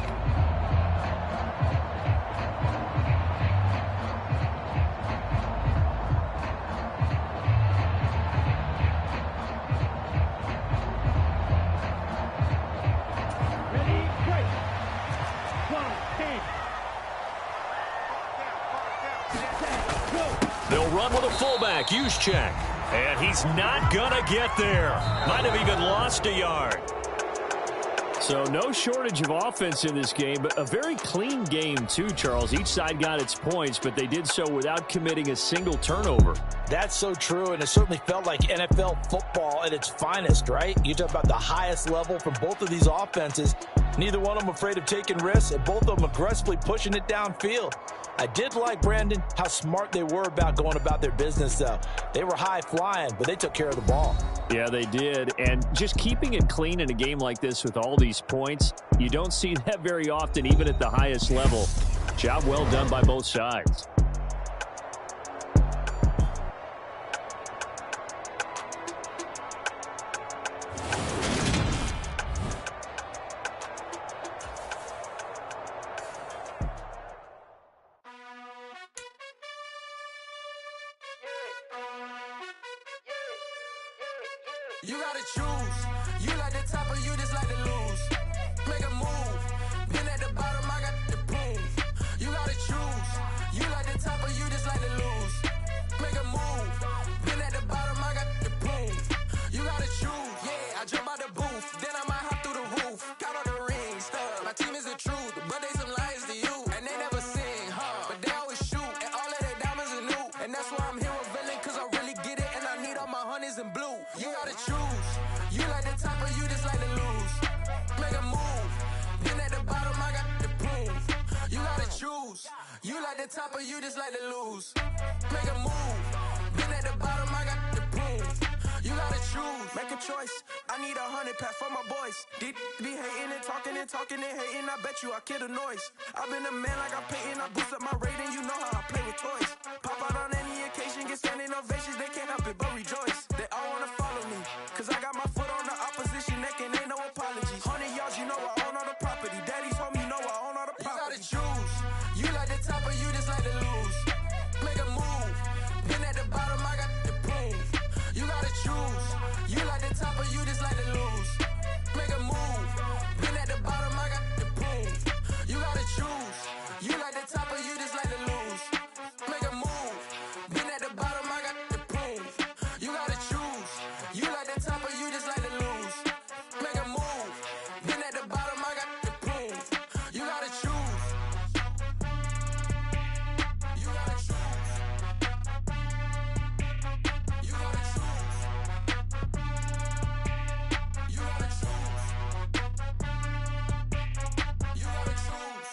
They'll run with a fullback, Juszczyk. And he's not going to get there. Might have even lost a yard. So no shortage of offense in this game, but a very clean game too, Charles. Each side got its points, but they did so without committing a single turnover. That's so true, and it certainly felt like NFL football at its finest, right? You talk about the highest level from both of these offenses. Neither one of them afraid of taking risks, and both of them aggressively pushing it downfield. I did like, Brandon, how smart they were about going about their business, though. They were high-flying, but they took care of the ball. Yeah, they did. And just keeping it clean in a game like this with all these points, you don't see that very often, even at the highest level. Job well done by both sides. You gotta choose. You like the top or you just like to lose. Make a move. Been at the bottom, I got the proof. You gotta choose. You like the top or you just like to lose. Make a move. Been at the bottom, I got the proof. You gotta choose. Yeah, I jump out the booth. Then I might hop through the roof. Count all the rings. My team is the truth, but they some liars to you. And they never sing, but they always shoot. And all of their diamonds are new. And that's why I'm here with Vernon, cause I really get it. And I need all my honeys in blue. You gotta choose. You like the top or you just like to lose. Make a move. Been at the bottom, I got the proof. You gotta choose. You like the top or you just like to lose. Make a move. Been at the bottom, I got the proof. You gotta choose. Make a choice. I need 100 pack for my boys. Deep be hating and talking and hating. I bet you I kill the noise. I've been a man like I'm Peyton. I boost up my rating. You know how I play with toys. Pop out on any occasion, get standing ovations. They can't help it but rejoice. They all wanna follow me, cause I got my foot on the opposition neck and ain't no apologies. 100 yards, you know I own all the property. Daddy's home, you know I own all the property. You gotta choose. You like the top or you just like to lose. Make a move. Been at the bottom, I got the proof. You gotta choose. You like the top or you just like to lose. Make a move. Been at the bottom, I got the proof. You gotta choose. You like the top or you just like to lose. Make a move. Been at the bottom, I got the proof. You gotta choose. You like the top or you just like to lose. Make a move. Been at the bottom, I got the proof. You gotta choose. You gotta choose. You gotta choose. You gotta choose. You gotta choose.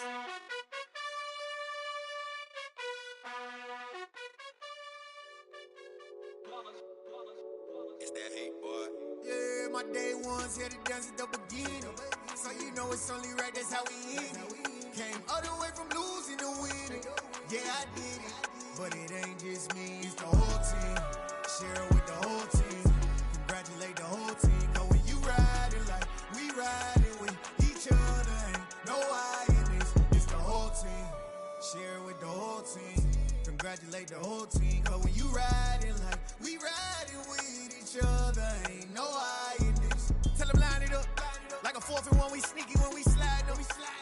It's that hate, boy. Yeah, my day ones here to dance at the beginning. So you know it's only right, that's how we end it. Came all the way from losing to winning. Yeah, I did it. But it ain't just me, it's the whole team. Share it with the whole team. Congratulate the whole team. Cause when you riding like we riding with each other, ain't no I in this. It's the whole team. Share it with the whole team. Congratulate the whole team. Cause when you riding like we riding with each other, ain't no I in this. Tell them line it up. Like a 4th and 1, we sneaky when we slide them.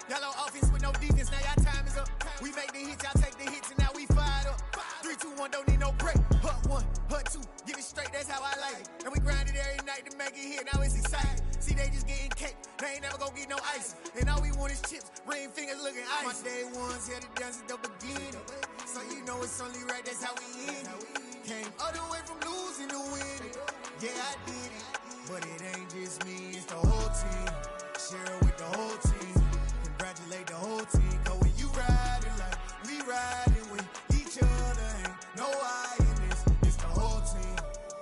Y'all on offense with no defense, now y'all time is up. We make the hits, y'all take the hits, and now we fired up. 3, 2, 1, don't need no break. Hut 1, hut 2, give it straight, that's how I like it. And we grind it every night to make it hit, now it's exciting. See, they just getting cake, they ain't never gonna get no ice. And all we want is chips, ring fingers looking ice. My day ones here to dance at the beginning. So you know it's only right, that's how we end it. Came all the way from losing to winning. Yeah, I did it. But it ain't just me, it's the whole team. Share it with the whole team. Congratulate the whole team. Cause when you riding like we riding with each other, ain't no I in this. It's the whole team.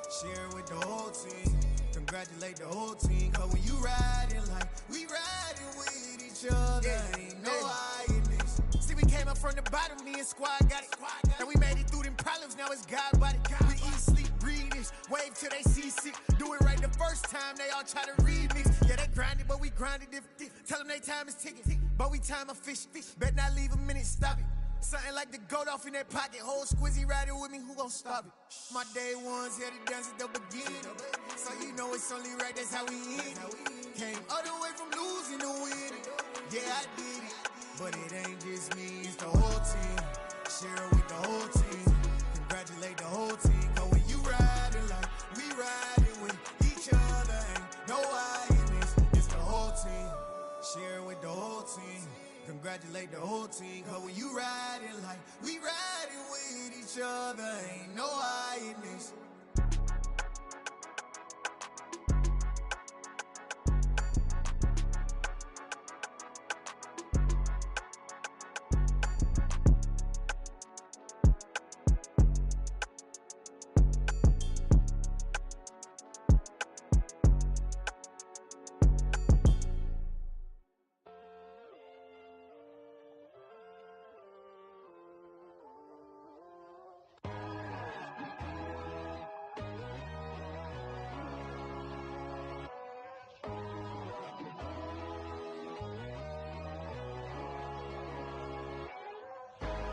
Share it with the whole team. Congratulate the whole team. Cause when you riding like we riding with each other, ain't no I in this. See, we came up from the bottom, me and squad got it. And we made it through them problems, now it's God body. We eat, sleep, breathe this, wave till they see sick. Do it right the first time, they all try to remix. Yeah, they grinded, but we grinded different. Tell them they time is ticking, but we time a fish. Bet not leave a minute, stop it. Something like the goat off in that pocket. Whole squizzy riding with me, who gon' stop it? My day ones here to dance at the beginning. So you know it's only right, that's how we end it. Came all the way from losing to winning. Yeah, I did it. But it ain't just me, it's the whole team. Share it with the whole team.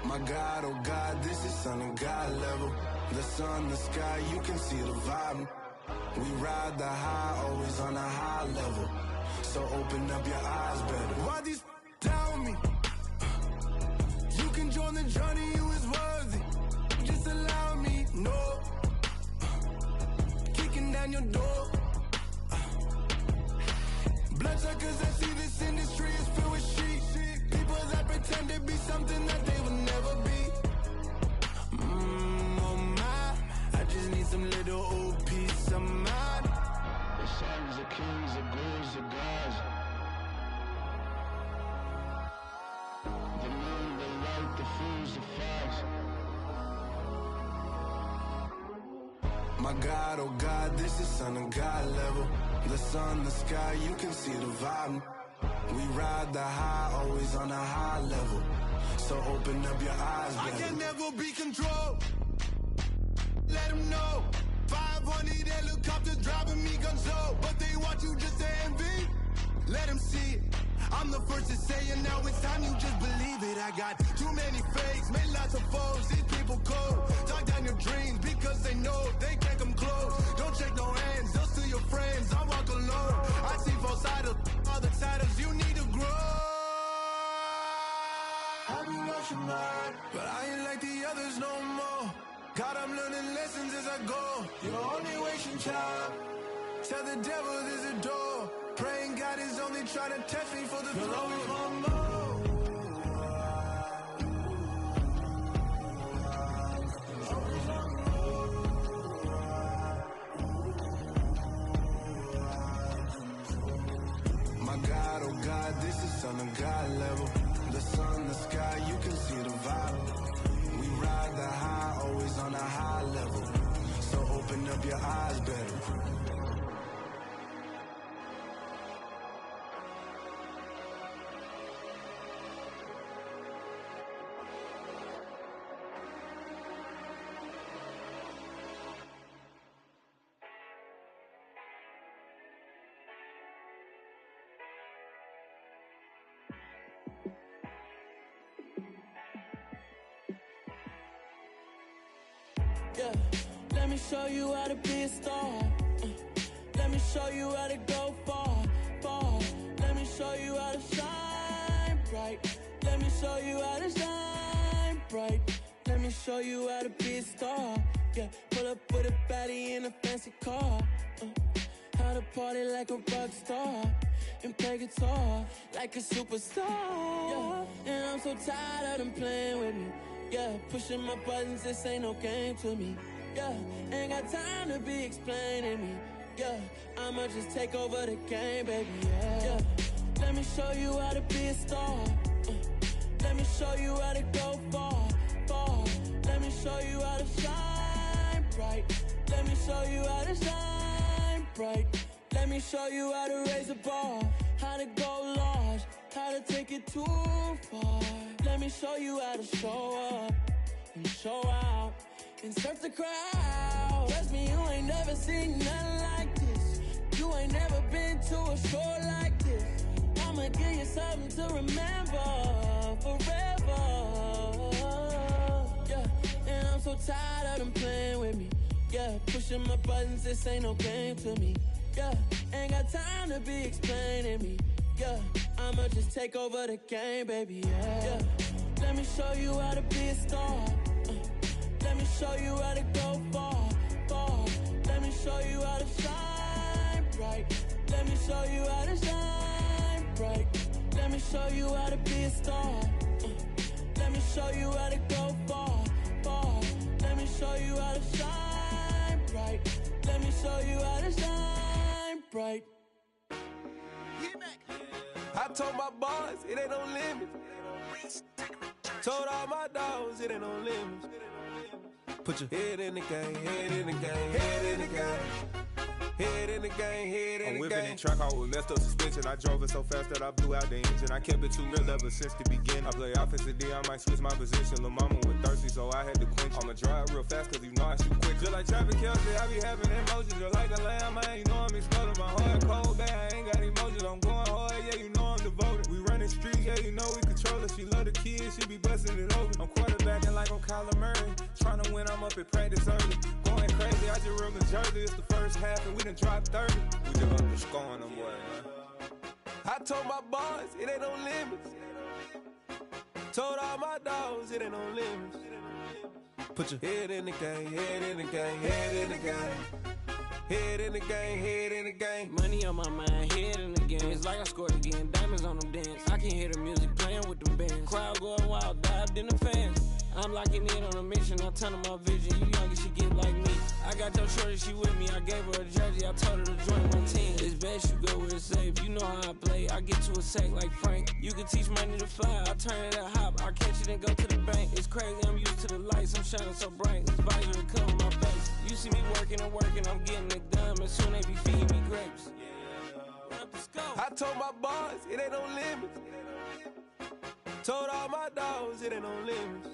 My God, oh God, this is son of God level. The sun, the sky, you can see the vibe. We ride the high, always on a high level. So open up your eyes better. Why these tell me? You can join the journey, you is worthy. Just allow me, no. Kicking down your door. Bloodsuckers, I see this industry is filled with shit. People that pretend to be something that they will never be. Oh my, I just need some little old peace of mind. The sons of kings, the gurus, the gods. The moon, the light, the fools, the facts. My God, oh God, this is son of God level. The sun, the sky, you can see the vibe. We ride the high, always on a high level. So open up your eyes, baby. I can never be controlled. Let them know. 500 helicopters driving me guns low. But they want you just to envy. Let them see it. I'm the first to say it, now it's time you just believe it. I got too many fakes, made lots of foes. These people cold. Talk down your dreams because they know they can't come close. Don't check no hands, those to your friends. I walk alone. I see both idols, other titles. You need to grow. Have you lost your mind? But I ain't like the others no more. God, I'm learning lessons as I go. You're only wasting time. Tell the devil there's a door. Praying God is only trying to test me for the flow. My God, oh God, this is son of God level. The sun, the sky, you can see the vibe. We ride the high, always on a high level. So open up your eyes better. Yeah, let me show you how to be a star. Let me show you how to go far, far. Let me show you how to shine bright. Let me show you how to shine bright. Let me show you how to be a star. Yeah, pull up with a baddie in a fancy car. How to party like a rock star and play guitar like a superstar. Yeah, and I'm so tired of them playing with me. Yeah, pushing my buttons, this ain't no game to me. Yeah, ain't got time to be explaining me. Yeah, I'ma just take over the game, baby. Yeah, let me show you how to be a star. Let me show you how to go far, far. Let me show you how to shine bright. Let me show you how to shine bright. Let me show you how to raise a bar, how to go large, how to take it too far. Let me show you how to show up and show out and surf the crowd. Trust me, you ain't never seen nothing like this. You ain't never been to a show like this. I'ma give you something to remember forever. Yeah, and I'm so tired of them playing with me. Yeah, pushing my buttons, this ain't no game to me. Yeah, ain't got time to be explaining me. Yeah, I'ma just take over the game, baby. Yeah, let me show you how to be a star. Let me show you how to go far, far. Let me show you how to shine bright. Let me show you how to shine bright. Let me show you how to be a star. Let me show you how to go far, far. Let me show you how to shine bright. Let me show you how to shine bright. I told my boys, it ain't no limit. Told all my dogs, it ain't no limit. Put your head in the game, head in the game, head in the game. Head in the game, head in the game. I'm whipping in track, I was messed up suspension. I drove it so fast that I blew out the engine. I kept it too real ever since the beginning. I play offensive D, I might switch my position. Lil' mama was thirsty, so I had to quench. I'ma drive real fast, cause you know I shoot quick. Just like traffic Kelsey, I be having emotions. Just like a lamb, man, you know I'm exploding. My heart cold, bad, I ain't got emotions. I'm going hard, yeah, you know I'm devoted. We running streets, yeah, you know we control it. She love the kids, she be busting it open. I'm quarter up at practice early. Going crazy, I just run the jersey. It's the first half and we done dropped 30. We just up to scoring them, boy, man. I told my boys, it ain't no limits. Told all my dogs, it ain't no limits. Put your head in the game, head in the game, head in the game. Head in the game, head in the game. Money on my mind, head in the game. It's like I scored again, diamonds on them dance. I can hear the music playing with them bands. Crowd going wild, dived in the fans. I'm locking in on a mission, I tell her my vision. You young and she get like me. I got your shorty, she with me. I gave her a jersey, I told her to join my team. It's best you go where it's safe. You know how I play. I get to a sack like Frank. You can teach money to fly. I turn it a hop. I catch it and go to the bank. It's crazy, I'm used to the lights. I'm shining so bright. This visor will cover my face. You see me working and working. I'm getting it done. And soon they be feeding me grapes. I told my boys, it ain't no limits. Told all my dogs, it ain't no limits.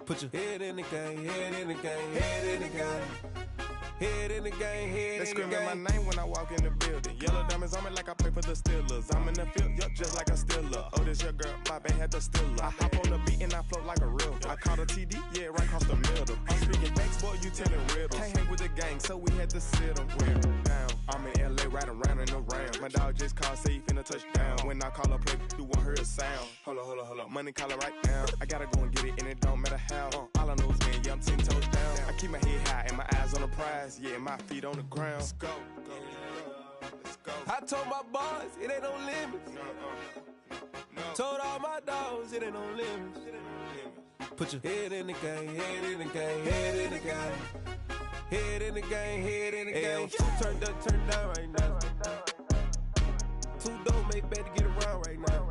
Put your head in the game, head in the game, head in the game. Head in the game, head they in the game. They screaming my name when I walk in the building. Yellow diamonds on me like I play for the Steelers. I'm in the field, yup, just like a Steeler. Oh, this your girl, my band had the Steeler. I hop on the beat and I float like a river. I caught a TD, yeah, right across the middle. I'm speaking facts, boy, you telling riddles. Can't hang with the gang, so we had to sit them down. I'm in LA, riding around and around. My dog just called, say he finna touchdown. When I call a play, you won't hear a sound. Hold up, money calling right now. I gotta go and get it, and it don't matter how. All I know is win, yeah, I'm 10 toes down. I keep my head high and my eyes on the prize. Yeah, my feet on the ground. Let's go. Let's go. I told my boys, it ain't no limits. No. Told all my dogs, it ain't no limits. Put your head in the game, head in the game, head in the game. Head in the game, head in the game. Two turned up, turned down right now. Two don't make bad to get around right now.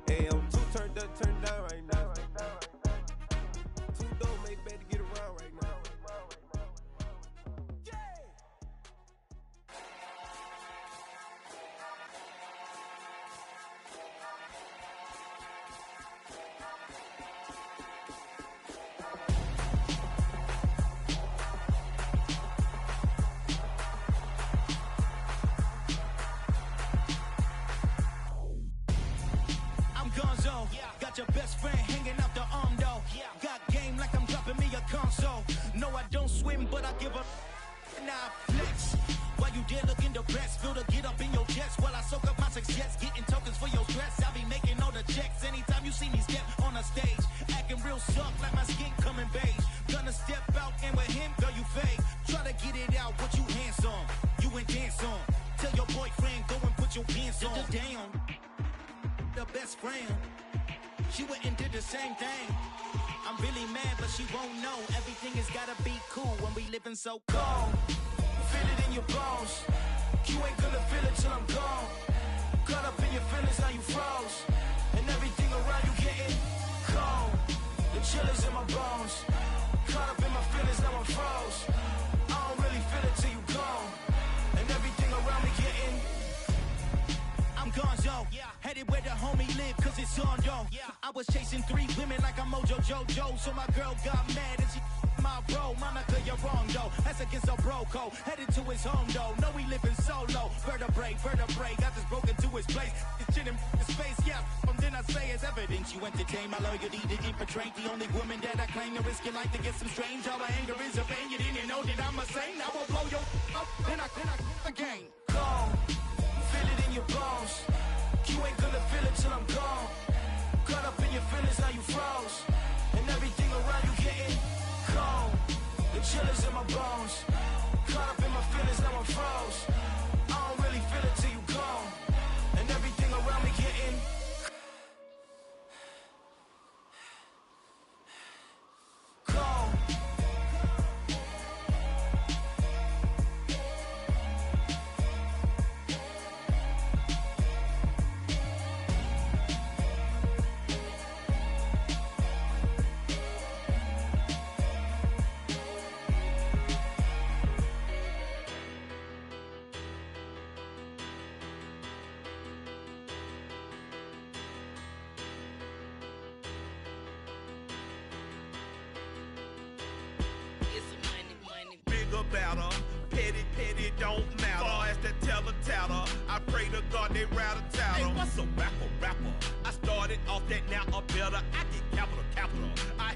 Hey, I'm two turned up, turned down right now. Two don't make bad to get around right now. Got your best friend hanging out the arm though. Got game like I'm dropping me a console. No, I don't swim, but I give a now flex. While you there looking depressed, feel the get up in your chest while I soak up my success, getting tokens for your stress. I be making all the checks anytime you see me step on a stage, acting real soft like my skin coming beige. Gonna step out and with him, girl, you fake. Try to get it out, what you handsome, you ain't dance on. Tell your boyfriend go and put your pants on. Damn, the best friend. She went and did the same thing. I'm really mad, but she won't know. Everything has gotta be cool when we living so cold. Feel it in your bones. You ain't gonna feel it till I'm gone. Caught up in your feelings, now you froze. And everything around you getting cold. The chill is in my bones. Caught up in my feelings, now I'm froze. I don't really feel it till you gone. And everything around me getting I'm gonzo, headed where the homie live, cause it's on, yo. I was chasing 3 women like I'm Mojo Jojo, so my girl got mad and she my bro. Monica, you're wrong, though. That's against a bro code. Headed to his home, though. No, we living solo. Vertebrae, got this broken to his place. It's chin in his face, yeah. Then I say it's evidence you entertain my loyalty to infiltrate the only woman that I claim to risk your life to get some strange. All my anger is a pain. You didn't know that I'm a saint. I will blow your up, then I again. Gone. Feel it in your bones. You ain't gonna feel it till I'm gone. Caught up in your feelings, now you froze. And everything around you getting cold. The chill is in my bones. Caught up in my feelings, now I'm froze. I don't really feel it till you gone. And everything around me getting cold. Better. Petty don't matter. Far as that teller, I pray to God they rattle tattle. Hey, what's a rapper? I started off that, now I'm better. I get capital. I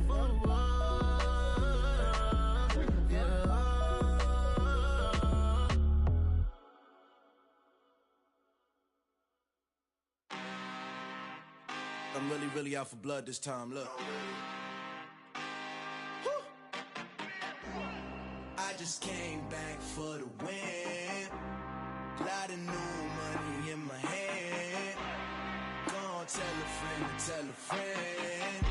I'm really out for blood this time, look. I just came back for the win. Lot of new money in my hand. Gonna tell a friend to tell a friend.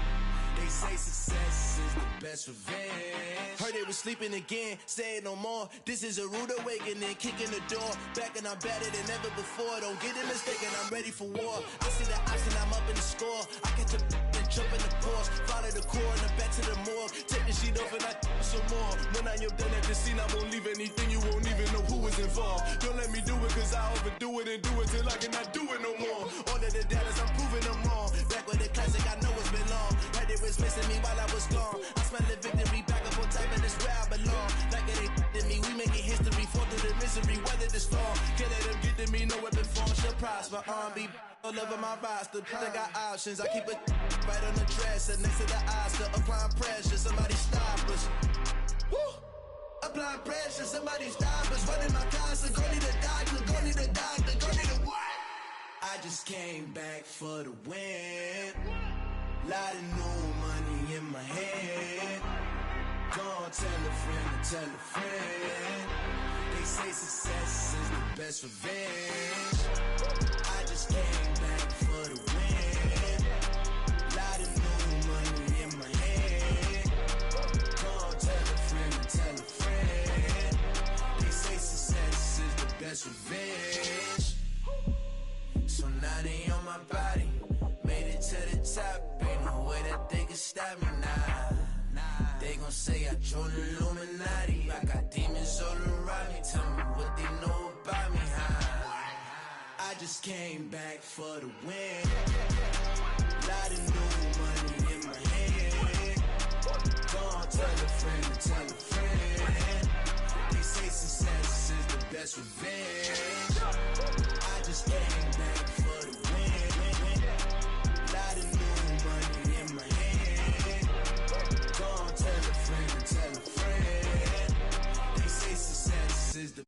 They say success is the best revenge. Heard they was sleeping again, say it no more. This is a rude awakening, kicking the door. Back and I'm better than ever before. Don't get it mistaken, I'm ready for war. I see the option, I'm up in the score. I catch a and jump in the Porsche. Follow the core and the back to the morgue. Take the sheet off and I some more. When I am done at the scene, I won't leave anything. You won't even know who is involved. Don't let me do it, cause I overdo it and do it till I cannot do it no more. All of the doubters, I'm proving them wrong. Back with the classic, I know it's been long. Had it was missing me while I was gone. I smell the victory back up on top, and it's where I belong. Like it ain't to me, we making history. Fall through the misery, weather the storm. Can't let them get to me, no weapon form shall prosper. Be all over my roster. I got options, I keep it right on the dresser. Next to the Oscar, applying pressure. Somebody stop us. Woo! Applying pressure, somebody stop us. Running my concert, go need a doctor, go need a doctor, go need a what? I just came back for the win. Lot of new money in my hand. Gonna tell a friend to tell a friend. They say success is the best revenge. I just came back for the win. Lot of new money in my hand. Gonna tell a friend to tell a friend. They say success is the best revenge. So now they on my body. Made it to the top. Ain't no way that they can stop me now. They gon' say I joined the Illuminati. I got demons all around me. Tell me what they know about me, huh? I just came back for the win. Lot of new money in my hand. Gonna tell a friend to tell a friend. They say success is the best revenge. I just came back for the win. Lot of new money in my hand. Gonna tell a friend to tell a friend. They say success is the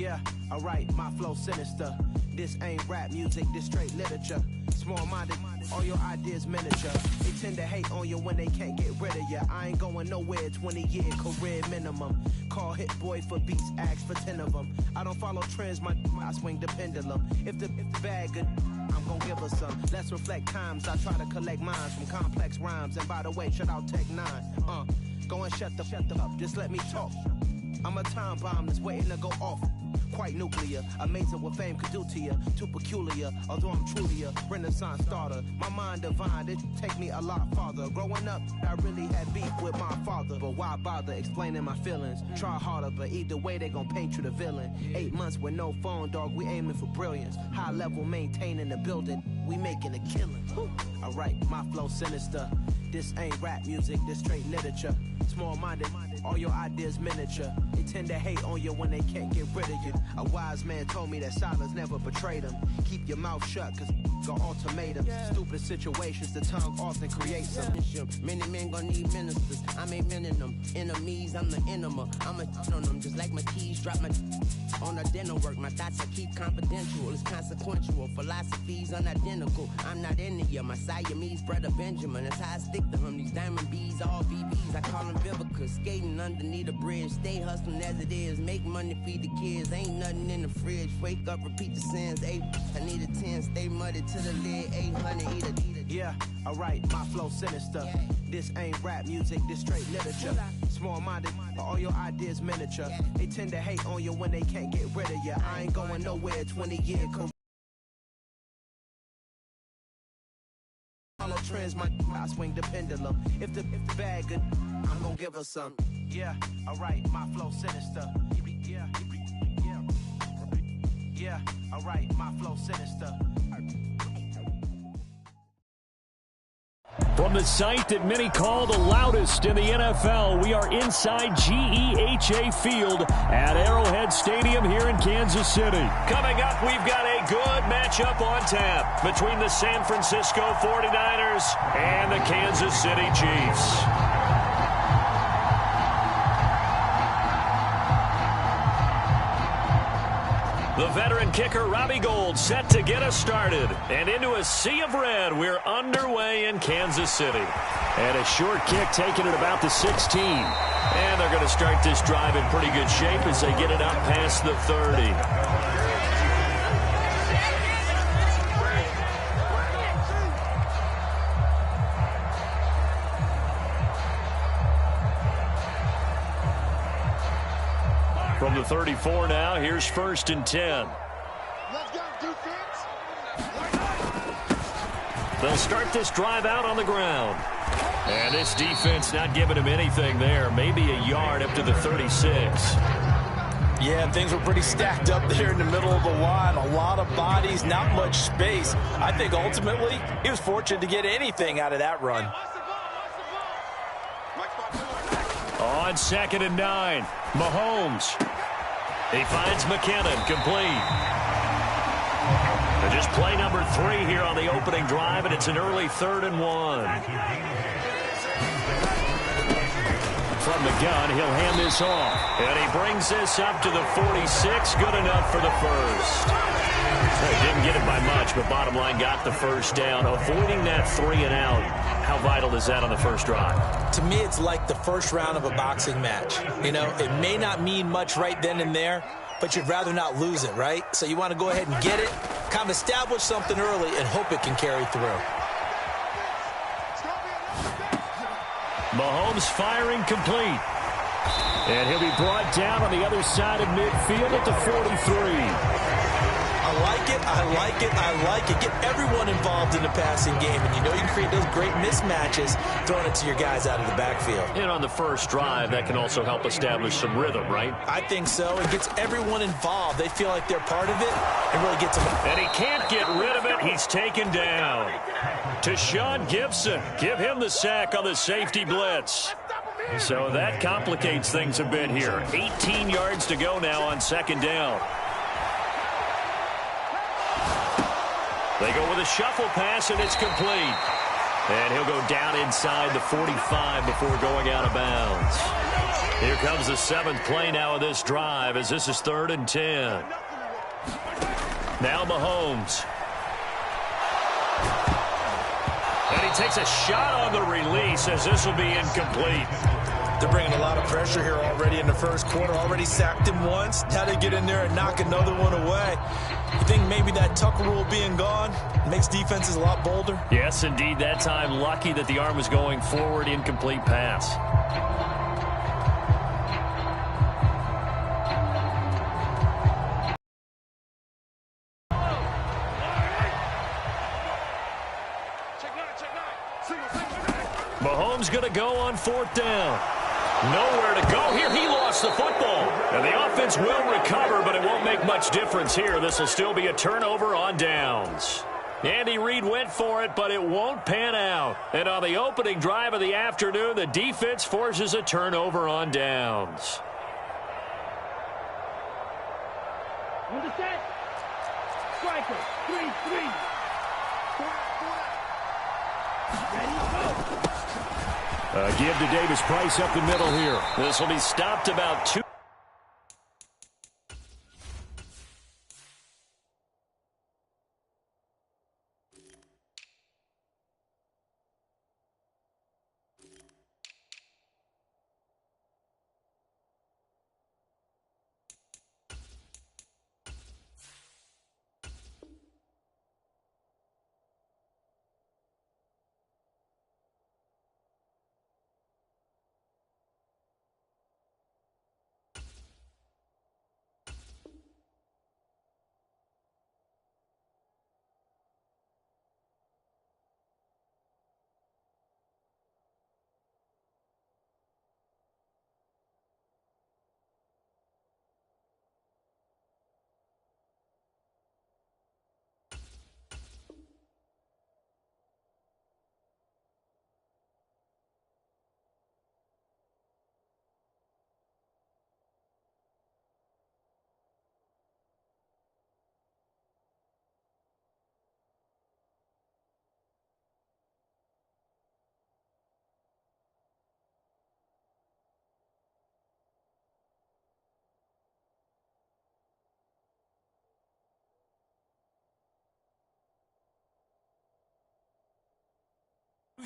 Yeah, alright, my flow sinister. This ain't rap music, this straight literature. Small-minded, all your ideas miniature. They tend to hate on you when they can't get rid of you. I ain't going nowhere, 20-year career minimum. Call Hit Boy for beats, ask for 10 of them. I don't follow trends, I swing the pendulum. If the bag good, I'm gon' give her some. Let's reflect times, I try to collect minds from complex rhymes. And by the way, shout out Tech 9. Go and shut the up, just let me talk. I'm a time bomb that's waiting to go off. Quite nuclear, amazing what fame could do to you. Too peculiar, although I'm truly a Renaissance starter. My mind divine, it take me a lot farther. Growing up, I really had beef with my father. But why bother explaining my feelings? Try harder, but either way they gon' paint you the villain. 8 months with no phone, dog, we aiming for brilliance. High level maintaining the building, we making a killing. Alright, my flow sinister. This ain't rap music, this straight literature. Small-minded, all your ideas miniature. They tend to hate on you when they can't get rid of you. A wise man told me that silence never betrayed him. Keep your mouth shut, cause got ultimatums. Stupid situations, the tongue often creates them. Many men gon' need ministers, I ain't mending them. Enemies, I'm the enema. I'm a on them, just like my keys drop my on the dental work. My thoughts I keep confidential, it's consequential. Philosophies unidentical. I'm not in it, my Siamese brother Benjamin. That's how I stick to him. These diamond bees, all BBs, I call them Vivica. Skating underneath a bridge, stay hustling as it is. Make money, feed the kids, ain't nothing in the fridge. Wake up, repeat the sins. I need a 10, stay muddy to the lid. 800, eat a. Yeah, alright, my flow sinister. This ain't rap music, this straight literature. Small-minded, all your ideas miniature. They tend to hate on you when they can't get rid of you. I ain't going nowhere, 20-year career. Follow trends, I swing the pendulum. If the bag good, I'm gon' give her some. Yeah, alright, my flow sinister. Yeah, alright, my flow sinister. From the site that many call the loudest in the NFL, we are inside GEHA Field at Arrowhead Stadium here in Kansas City. Coming up, we've got a good matchup on tap between the San Francisco 49ers and the Kansas City Chiefs. The veteran kicker, Robbie Gould, set to get us started. And into a sea of red, we're underway in Kansas City. And a short kick taken at about the 16. And they're going to start this drive in pretty good shape as they get it up past the 30. From the 34 now, here's 1st and 10. Let's go, defense. They'll start this drive out on the ground. And this defense not giving him anything there. Maybe a yard up to the 36. Yeah, things were pretty stacked up there in the middle of the line. A lot of bodies, not much space. I think ultimately he was fortunate to get anything out of that run. On 2nd and 9, Mahomes. He finds McKinnon, complete. They're just play number 3 here on the opening drive, and it's an early 3rd and 1. From the gun, he'll hand this off. And he brings this up to the 46. Good enough for the first. They didn't get it by much, but bottom line got the first down. Avoiding that 3 and out. How vital is that on the first drive? To me, it's like the first round of a boxing match. You know, it may not mean much right then and there, but you'd rather not lose it, right? So you want to go ahead and get it, kind of establish something early, and hope it can carry through. Mahomes firing complete. And he'll be brought down on the other side of midfield at the 43. I like it, I like it, I like it. Get everyone involved in the passing game, and you know you can create those great mismatches throwing it to your guys out of the backfield. And on the first drive, that can also help establish some rhythm, right? I think so. It gets everyone involved. They feel like they're part of it and really gets them. And he can't get rid of it. He's taken down. To Sean Gibson. Give him the sack on the safety blitz. So that complicates things a bit here. 18 yards to go now on 2nd down. They go with a shuffle pass, and it's complete. And he'll go down inside the 45 before going out of bounds. Here comes the 7th play now of this drive as this is 3rd and 10. Now Mahomes. And he takes a shot on the release as this will be incomplete. They're bringing a lot of pressure here already in the first quarter. Already sacked him once. Now they get in there and knock another one away. You think maybe that Tucker rule being gone makes defenses a lot bolder? Yes, indeed. That time, lucky that the arm was going forward. Incomplete pass. Mahomes going to go on 4th down. Nowhere to go here. He lost the football. And the offense will recover, but it won't make much difference here. This will still be a turnover on downs. Andy Reid went for it, but it won't pan out. And on the opening drive of the afternoon, the defense forces a turnover on downs. On the set. Striker. 3-3. Ready, go. Give to Davis Price up the middle here. This will be stopped about 2.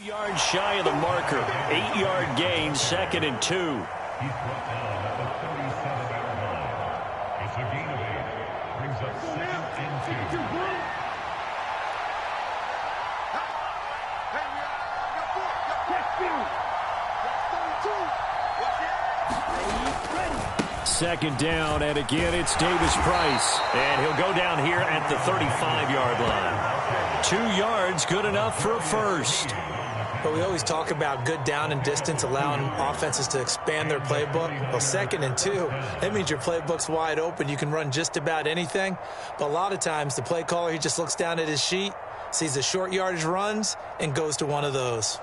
Yards shy of the marker. 8-yard gain, 2nd and 2. He's brought down at the 37-yard line. It's a gain of 8. Brings up 2nd and 2. Second down, and again it's Davis Price. And he'll go down here at the 35-yard line. 2 yards, good enough for a first. But we always talk about good down and distance, allowing offenses to expand their playbook. Well, 2nd and 2, that means your playbook's wide open. You can run just about anything. But a lot of times, the play caller, he just looks down at his sheet, sees the short yardage runs, and goes to one of those.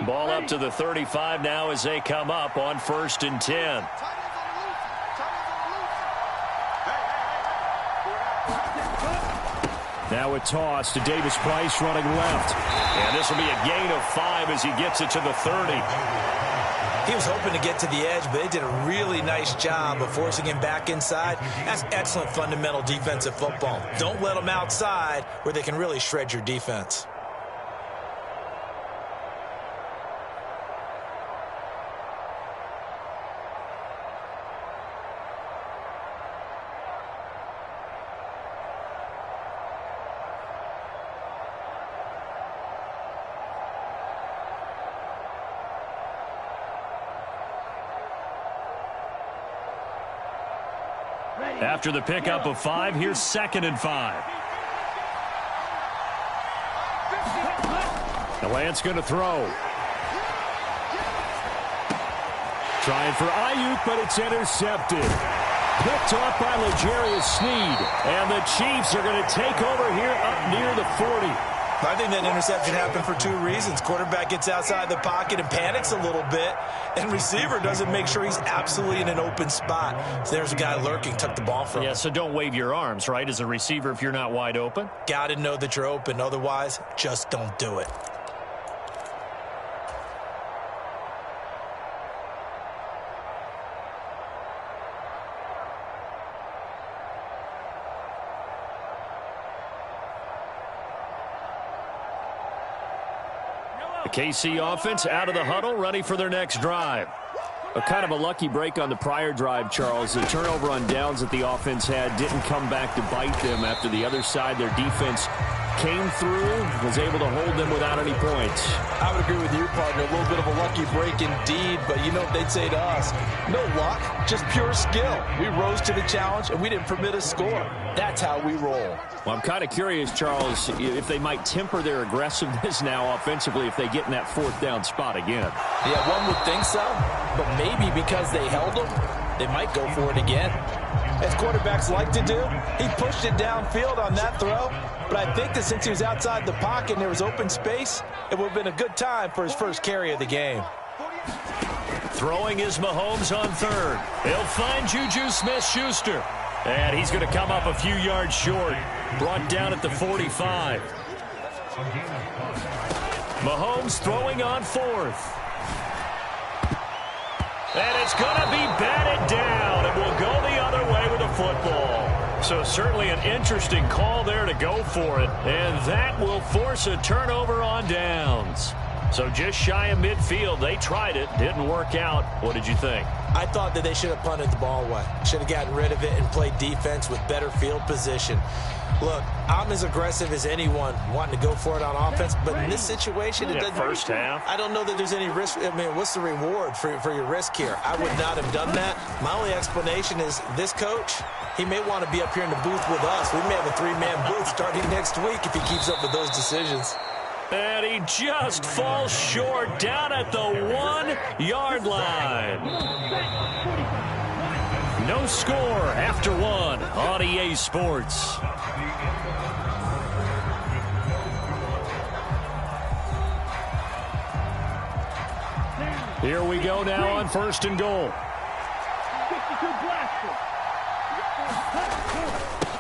Ball up to the 35 now as they come up on 1st and 10. Now a toss to Davis Price running left. And this will be a gain of 5 as he gets it to the 30. He was hoping to get to the edge, but they did a really nice job of forcing him back inside. That's excellent fundamental defensive football. Don't let them outside where they can really shred your defense. After the pickup of 5, here's 2nd and 5. The Lance going to throw. Trying for Ayuk, but it's intercepted. Picked off by L'Jarius Sneed. And the Chiefs are going to take over here up near the 40. I think that interception happened for two reasons. Quarterback gets outside the pocket and panics a little bit, and receiver doesn't make sure he's absolutely in an open spot. So there's a guy lurking, took the ball from him. Yeah, so don't wave your arms, right, as a receiver if you're not wide open? Got to know that you're open. Otherwise, just don't do it. The KC offense out of the huddle, ready for their next drive. A kind of a lucky break on the prior drive, Charles. The turnover on downs that the offense had didn't come back to bite them after the other side. Their defense came through, was able to hold them without any points. I would agree with you, partner. A little bit of a lucky break indeed, but you know what they'd say to us? No luck, just pure skill. We rose to the challenge, and we didn't permit a score. That's how we roll. Well, I'm kind of curious, Charles, if they might temper their aggressiveness now offensively if they get in that fourth down spot again. Yeah, one would think so, but maybe because they held them, they might go for it again. As quarterbacks like to do, he pushed it downfield on that throw, but I think that since he was outside the pocket and there was open space, it would have been a good time for his first carry of the game. Throwing is Mahomes on third. He'll find Juju Smith-Schuster. And he's going to come up a few yards short. Brought down at the 45. Mahomes throwing on fourth. And it's going to be batted down. It will go the other way with the football. So certainly an interesting call there to go for it. And that will force a turnover on downs. So just shy of midfield. They tried it. Didn't work out. What did you think? I thought that they should have punted the ball away. Should have gotten rid of it and played defense with better field position. Look, I'm as aggressive as anyone wanting to go for it on offense, but in this situation, it doesn't. First half. I don't know that there's any risk. I mean, what's the reward for your risk here? I would not have done that. My only explanation is this coach, he may want to be up here in the booth with us. We may have a three-man booth starting next week if he keeps up with those decisions. And he just falls short down at the 1-yard line. No score after one on EA Sports. Here we go now on first and goal.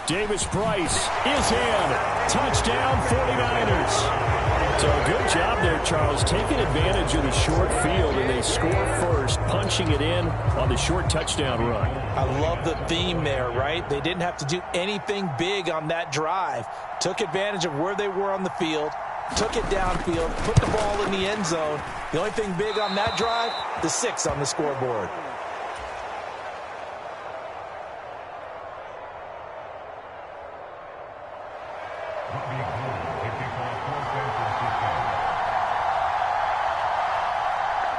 Davis Price is in. Touchdown 49ers. So good job there, Charles, taking advantage of the short field, and they score first, punching it in on the short touchdown run. I love the theme there, right? They didn't have to do anything big on that drive. Took advantage of where they were on the field, took it downfield, put the ball in the end zone. The only thing big on that drive, the 6 on the scoreboard.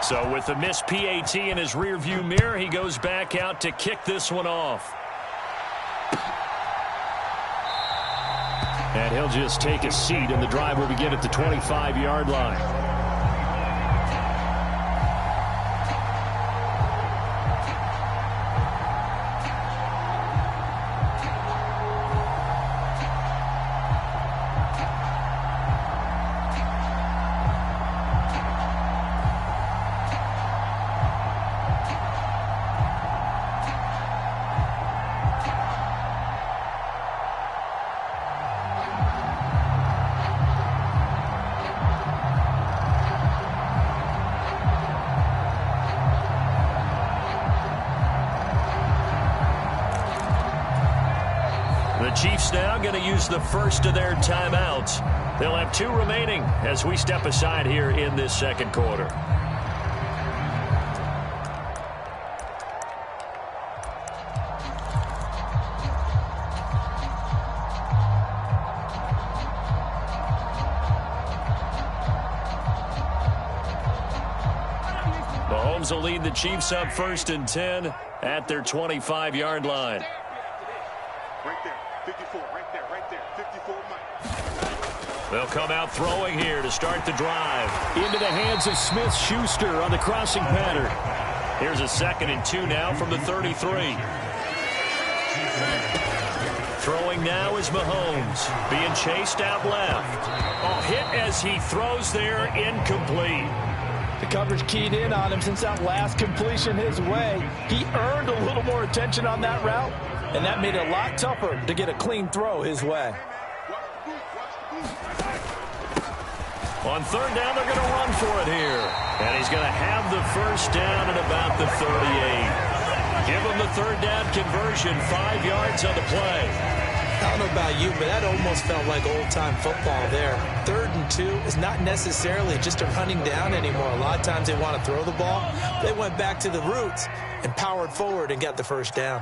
So with the missed PAT in his rearview mirror, he goes back out to kick this one off. And he'll just take a seat, and the drive will begin at the 25-yard line. The Chiefs now going to use the first of their timeouts. They'll have 2 remaining as we step aside here in this second quarter. Mahomes will lead the Chiefs up 1st and 10 at their 25-yard line. Right there, 54, right there, 54, Mike. They'll come out throwing here to start the drive. Into the hands of Smith-Schuster on the crossing pattern. Here's a 2nd and 2 now from the 33. Throwing now is Mahomes. Being chased out left. Oh, hit as he throws there, incomplete. The coverage keyed in on him since that last completion his way. He earned a little more attention on that route, and that made it a lot tougher to get a clean throw his way. On third down, they're going to run for it here. And he's going to have the first down at about the 38. Give him the third down conversion, 5 yards on the play. I don't know about you, but that almost felt like old-time football there. 3rd and 2 is not necessarily just a running down anymore. A lot of times they want to throw the ball. They went back to the roots and powered forward and got the first down.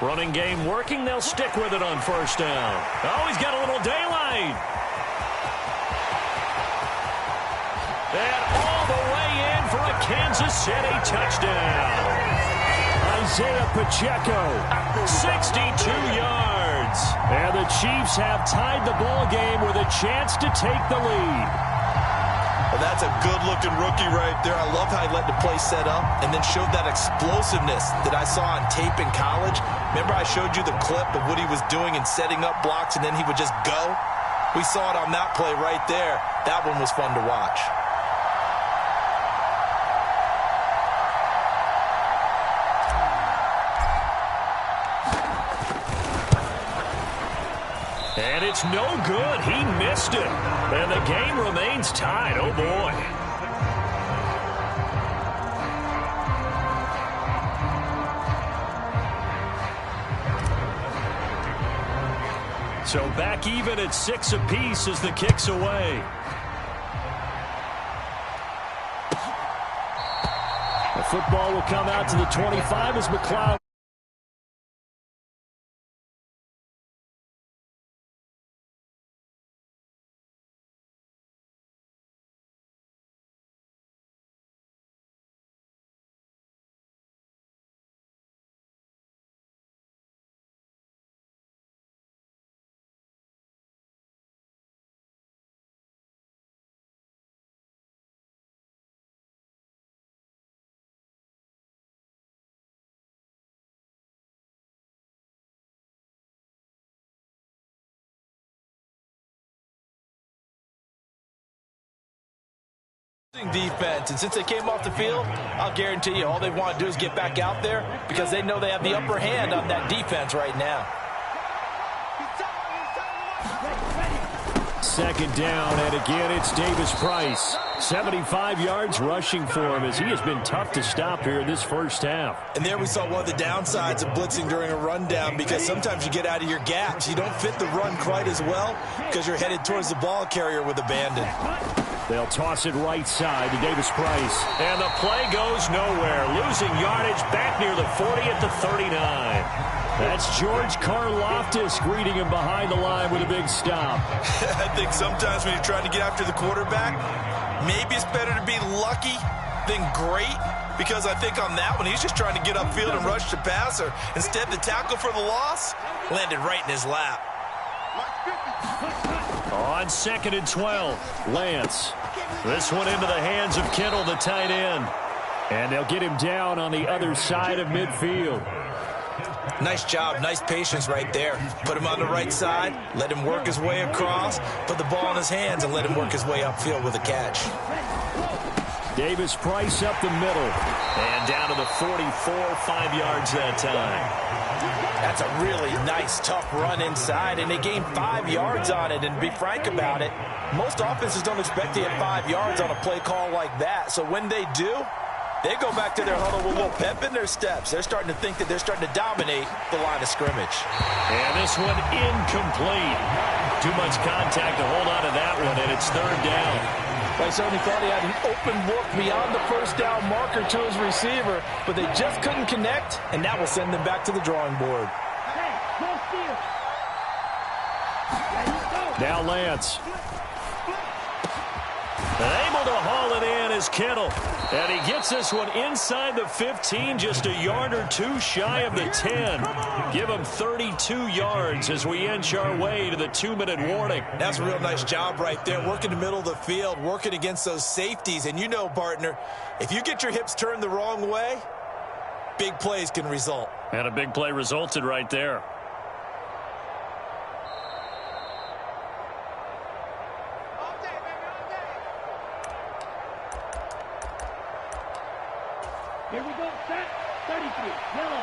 Running game working. They'll stick with it on first down. Oh, he's got a little daylight. And all the way in for a Kansas City touchdown. Isaiah Pacheco, 62 yards. And the Chiefs have tied the ball game with a chance to take the lead. Well, that's a good-looking rookie right there. I love how he let the play set up and then showed that explosiveness that I saw on tape in college. Remember I showed you the clip of what he was doing and setting up blocks, and then he would just go? We saw it on that play right there. That one was fun to watch. And it's no good. He missed it. And the game remains tied. Oh, boy. So back even at 6 apiece as the kick's away. The football will come out to the 25 as McLeod. Defense, and since they came off the field, I'll guarantee you all they want to do is get back out there because they know they have the upper hand on that defense right now. Second down, and again it's Davis Price. 75 yards rushing for him as he has been tough to stop here in this first half. And there we saw one of the downsides of blitzing during a rundown because sometimes you get out of your gaps. You don't fit the run quite as well because you're headed towards the ball carrier with abandon. They'll toss it right side to Davis Price. And the play goes nowhere. Losing yardage back near the 40 at the 39. That's George Karlaftis greeting him behind the line with a big stop. I think sometimes when you're trying to get after the quarterback, maybe it's better to be lucky than great. Because I think on that one, he's just trying to get upfield and rush the passer. Instead, the tackle for the loss landed right in his lap. On 2nd and 12, Lance. This one into the hands of Kittle, the tight end. And they'll get him down on the other side of midfield. Nice job, nice patience right there. Put him on the right side, let him work his way across, put the ball in his hands, and let him work his way upfield with a catch. Davis Price up the middle. And down to the 44, 5 yards that time. That's a really nice, tough run inside, and they gained 5 yards on it. And to be frank about it, most offenses don't expect to get 5 yards on a play call like that. So when they do, they go back to their huddle with a little pep in their steps. They're starting to think that they're starting to dominate the line of scrimmage. And this one incomplete. Too much contact to hold on to that one, and it's third down. I certainly thought he had an open look beyond the first down marker to his receiver, but they just couldn't connect, and that will send them back to the drawing board. Now Lance. And able to haul it in is Kittle. And he gets this one inside the 15, just a yard or two shy of the 10. Give him 32 yards as we inch our way to the 2-minute warning. That's a real nice job right there, working the middle of the field, working against those safeties. And you know, partner, if you get your hips turned the wrong way, big plays can result. And a big play resulted right there. Here we go, set, 33, yellow.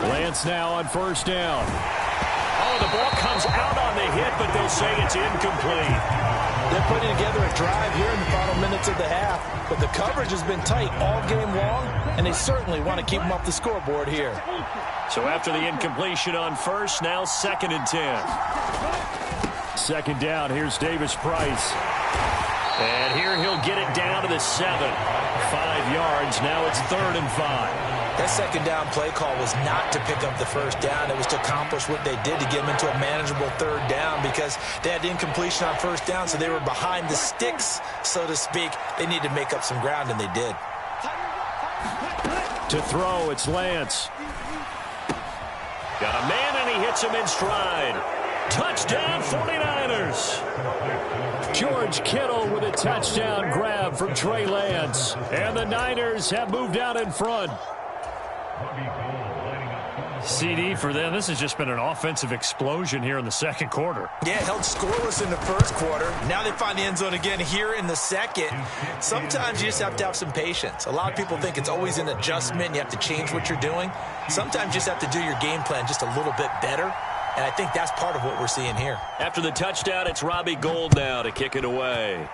Lance now on first down. Oh, the ball comes out on the hit, but they'll say it's incomplete. They're putting together a drive here in the final minutes of the half, but the coverage has been tight all game long, and they certainly want to keep them off the scoreboard here. So after the incompletion on first, now 2nd and 10. Second down, here's Davis Price. And here he'll get it down to the 7. 5 yards, now it's 3rd and 5. That second down play call was not to pick up the first down. It was to accomplish what they did to get them into a manageable 3rd down because they had incompletion on first down, so they were behind the sticks, so to speak. They needed to make up some ground, and they did. To throw, it's Lance. Got a man, and he hits him in stride. Touchdown, 49ers. George Kittle with a touchdown grab from Trey Lance. And the Niners have moved out in front. CD for them. This has just been an offensive explosion here in the second quarter. Yeah, held scoreless in the first quarter. Now they find the end zone again here in the second. Sometimes you just have to have some patience. A lot of people think it's always an adjustment. You have to change what you're doing. Sometimes you just have to do your game plan just a little bit better. And I think that's part of what we're seeing here. After the touchdown, it's Robbie Gould now to kick it away.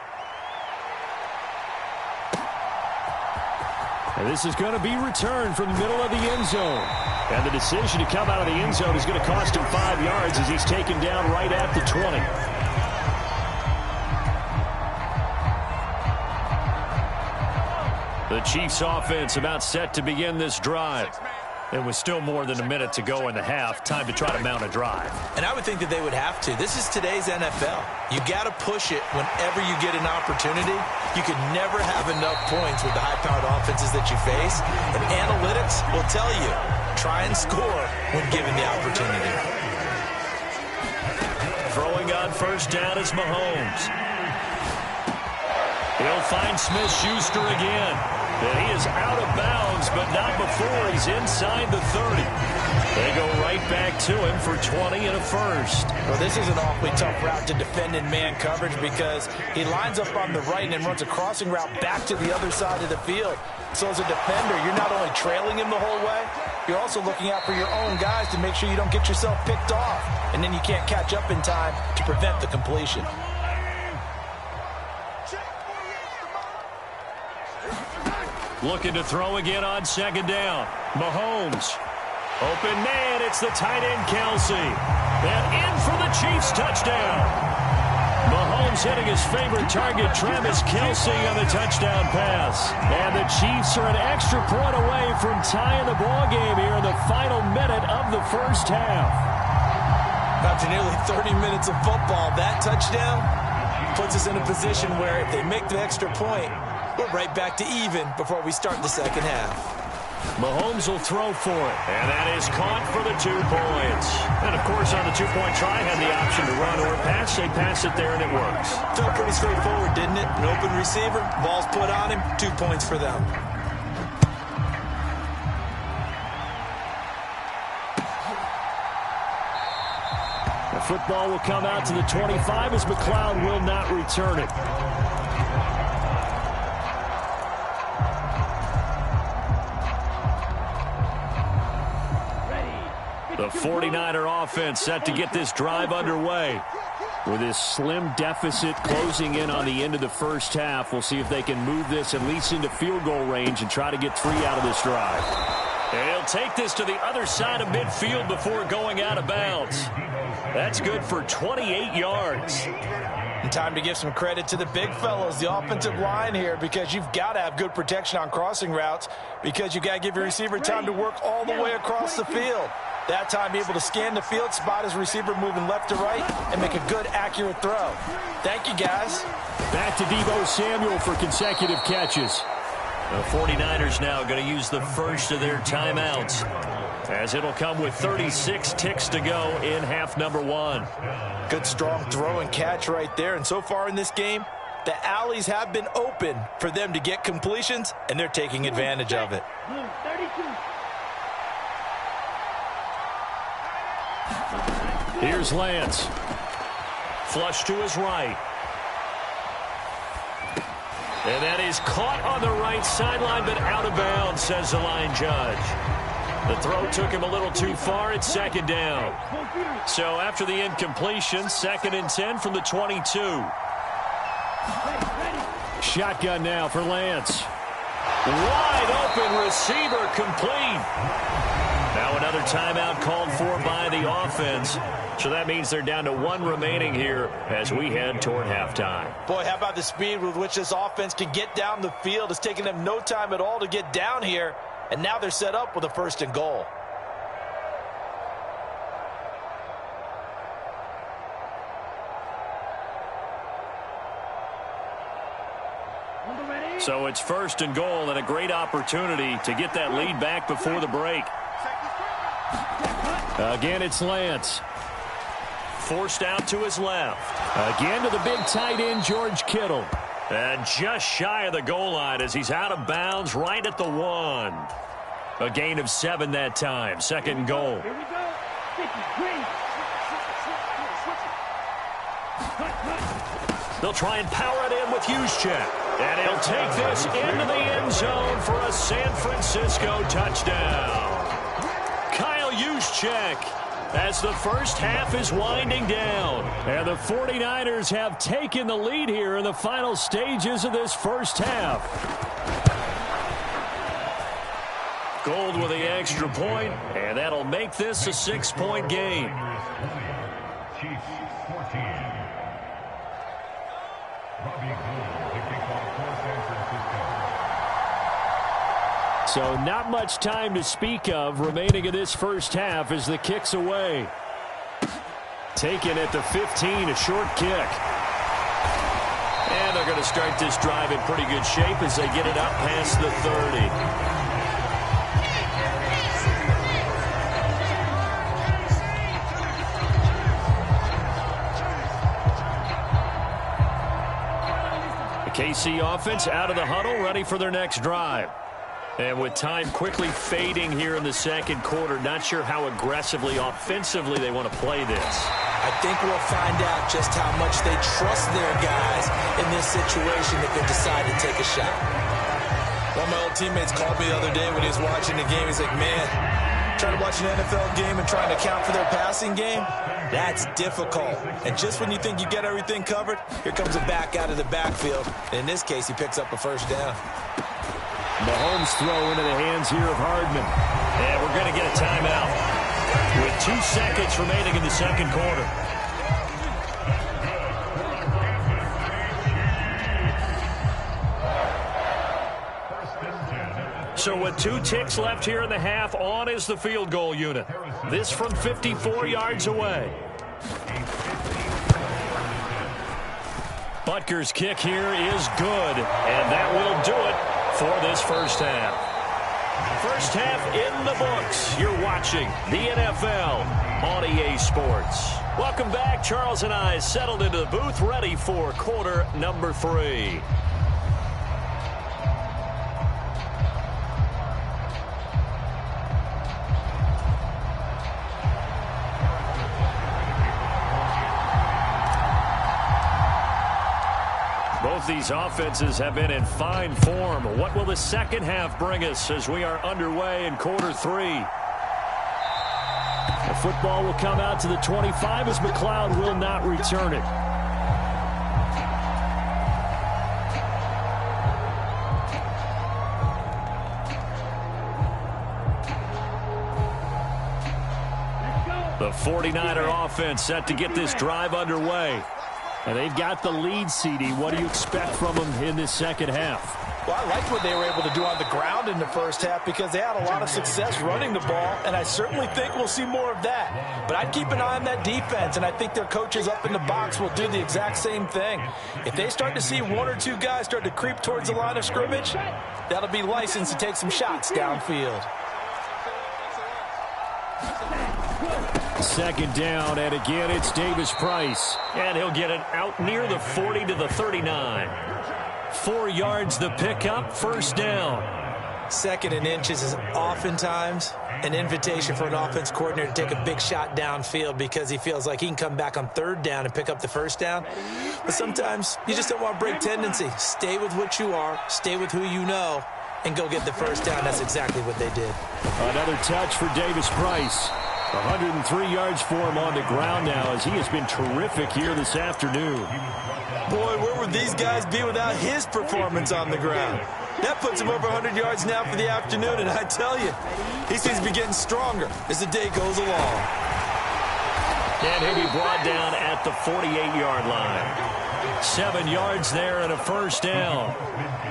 And this is going to be returned from the middle of the end zone. And the decision to come out of the end zone is going to cost him 5 yards as he's taken down right at the 20. The Chiefs offense about set to begin this drive. It was still more than a minute to go in the half. Time to try to mount a drive. And I would think that they would have to. This is today's NFL. You got to push it whenever you get an opportunity. You could never have enough points with the high-powered offenses that you face. And analytics will tell you, try and score when given the opportunity. Throwing on first down is Mahomes. He'll find Smith-Schuster again. And he is out of bounds, but not before he's inside the 30. They go right back to him for 20 and a first. Well, this is an awfully tough route to defend in man coverage because he lines up on the right and runs a crossing route back to the other side of the field. So as a defender, you're not only trailing him the whole way, you're also looking out for your own guys to make sure you don't get yourself picked off. And then you can't catch up in time to prevent the completion. Looking to throw again on second down. Mahomes. Open man. It's the tight end, Kelsey. And in for the Chiefs touchdown. Mahomes hitting his favorite target, Travis Kelsey, on the touchdown pass. And the Chiefs are an extra point away from tying the ballgame here in the final minute of the first half. After nearly 30 minutes of football, that touchdown puts us in a position where if they make the extra point, we're right back to even before we start the second half. Mahomes will throw for it. And that is caught for the 2 points. And, of course, on the 2-point try, had the option to run or pass. They pass it there, and it works. Felt pretty straightforward, didn't it? An open receiver, ball's put on him, 2 points for them. The football will come out to the 25 as McLeod will not return it. The 49er offense set to get this drive underway. With this slim deficit closing in on the end of the first half, we'll see if they can move this at least into field goal range and try to get 3 out of this drive. And he'll take this to the other side of midfield before going out of bounds. That's good for 28 yards. And time to give some credit to the big fellows, the offensive line here, because you've got to have good protection on crossing routes because you've got to give your receiver time to work all the way across the field. That time able to scan the field, spot his receiver moving left to right, and make a good, accurate throw. Thank you, guys. Back to Deebo Samuel for consecutive catches. The 49ers now going to use the first of their timeouts, as it'll come with 36 ticks to go in half number 1. Good, strong throw and catch right there. And so far in this game, the alleys have been open for them to get completions, and they're taking advantage of it. Here's Lance. Flush to his right. And that is caught on the right sideline, but out of bounds, says the line judge. The throw took him a little too far. It's second down. So after the incompletion, 2nd and 10 from the 22. Shotgun now for Lance. Wide open receiver, complete. Now another timeout called for by the offense. So that means they're down to 1 remaining here as we head toward halftime. Boy, how about the speed with which this offense can get down the field? It's taken them no time at all to get down here. And now they're set up with a 1st and goal. So it's 1st and goal, and a great opportunity to get that lead back before the break. Again, it's Lance. Forced out to his left. Again to the big tight end, George Kittle. And just shy of the goal line as he's out of bounds right at the 1. A gain of 7 that time. 2nd and goal. Here we go. They'll try and power it in with Juszczyk. And he'll take this into the end zone for a San Francisco touchdown. Kyle Juszczyk, as the first half is winding down. And the 49ers have taken the lead here in the final stages of this first half. Gold with the extra point, and that'll make this a 6-point game. Chiefs 14. Robbie Gould, the kickoff for San Francisco. So not much time to speak of remaining in this first half as the kick's away. Taken at the 15, a short kick. And they're going to start this drive in pretty good shape as they get it up past the 30. KC offense out of the huddle, ready for their next drive. And with time quickly fading here in the second quarter, not sure how aggressively, offensively they want to play this. I think we'll find out just how much they trust their guys in this situation if they decide to take a shot. One of my old teammates called me the other day when he was watching the game. He's like, man, trying to watch an NFL game and trying to account for their passing game, that's difficult. And just when you think you get everything covered, here comes a back out of the backfield. And in this case, he picks up a 1st down. Mahomes throw into the hands here of Hardman. And we're going to get a timeout with 2 seconds remaining in the second quarter. So with 2 ticks left here in the half, on is the field goal unit. This from 54 yards away. Butker's kick here is good, and that will do it for this first half. First half in the books. You're watching the NFL on EA Sports. Welcome back. Charles and I settled into the booth, ready for quarter number 3. Both these offenses have been in fine form. What will the second half bring us as we are underway in quarter 3? The football will come out to the 25 as McLeod will not return it. The 49er offense set to get this drive underway. And they've got the lead, CD. What do you expect from them in this second half? Well, I liked what they were able to do on the ground in the first half because they had a lot of success running the ball, and I certainly think we'll see more of that. But I'd keep an eye on that defense, and I think their coaches up in the box will do the exact same thing. If they start to see one or two guys start to creep towards the line of scrimmage, that'll be licensed to take some shots downfield. Second down, and again, it's Davis Price. And he'll get it out near the 40 to the 39. 4 yards the pickup, first down. Second and inches is oftentimes an invitation for an offense coordinator to take a big shot downfield because he feels like he can come back on third down and pick up the first down. But sometimes you just don't want to break tendency. Stay with what you are, stay with who you know, and go get the first down. That's exactly what they did. Another touch for Davis Price. 103 yards for him on the ground now as he has been terrific here this afternoon. Boy, where would these guys be without his performance on the ground? That puts him over 100 yards now for the afternoon, and I tell you, he seems to be getting stronger as the day goes along. And he'll be brought down at the 48-yard line. 7 yards there and a first down.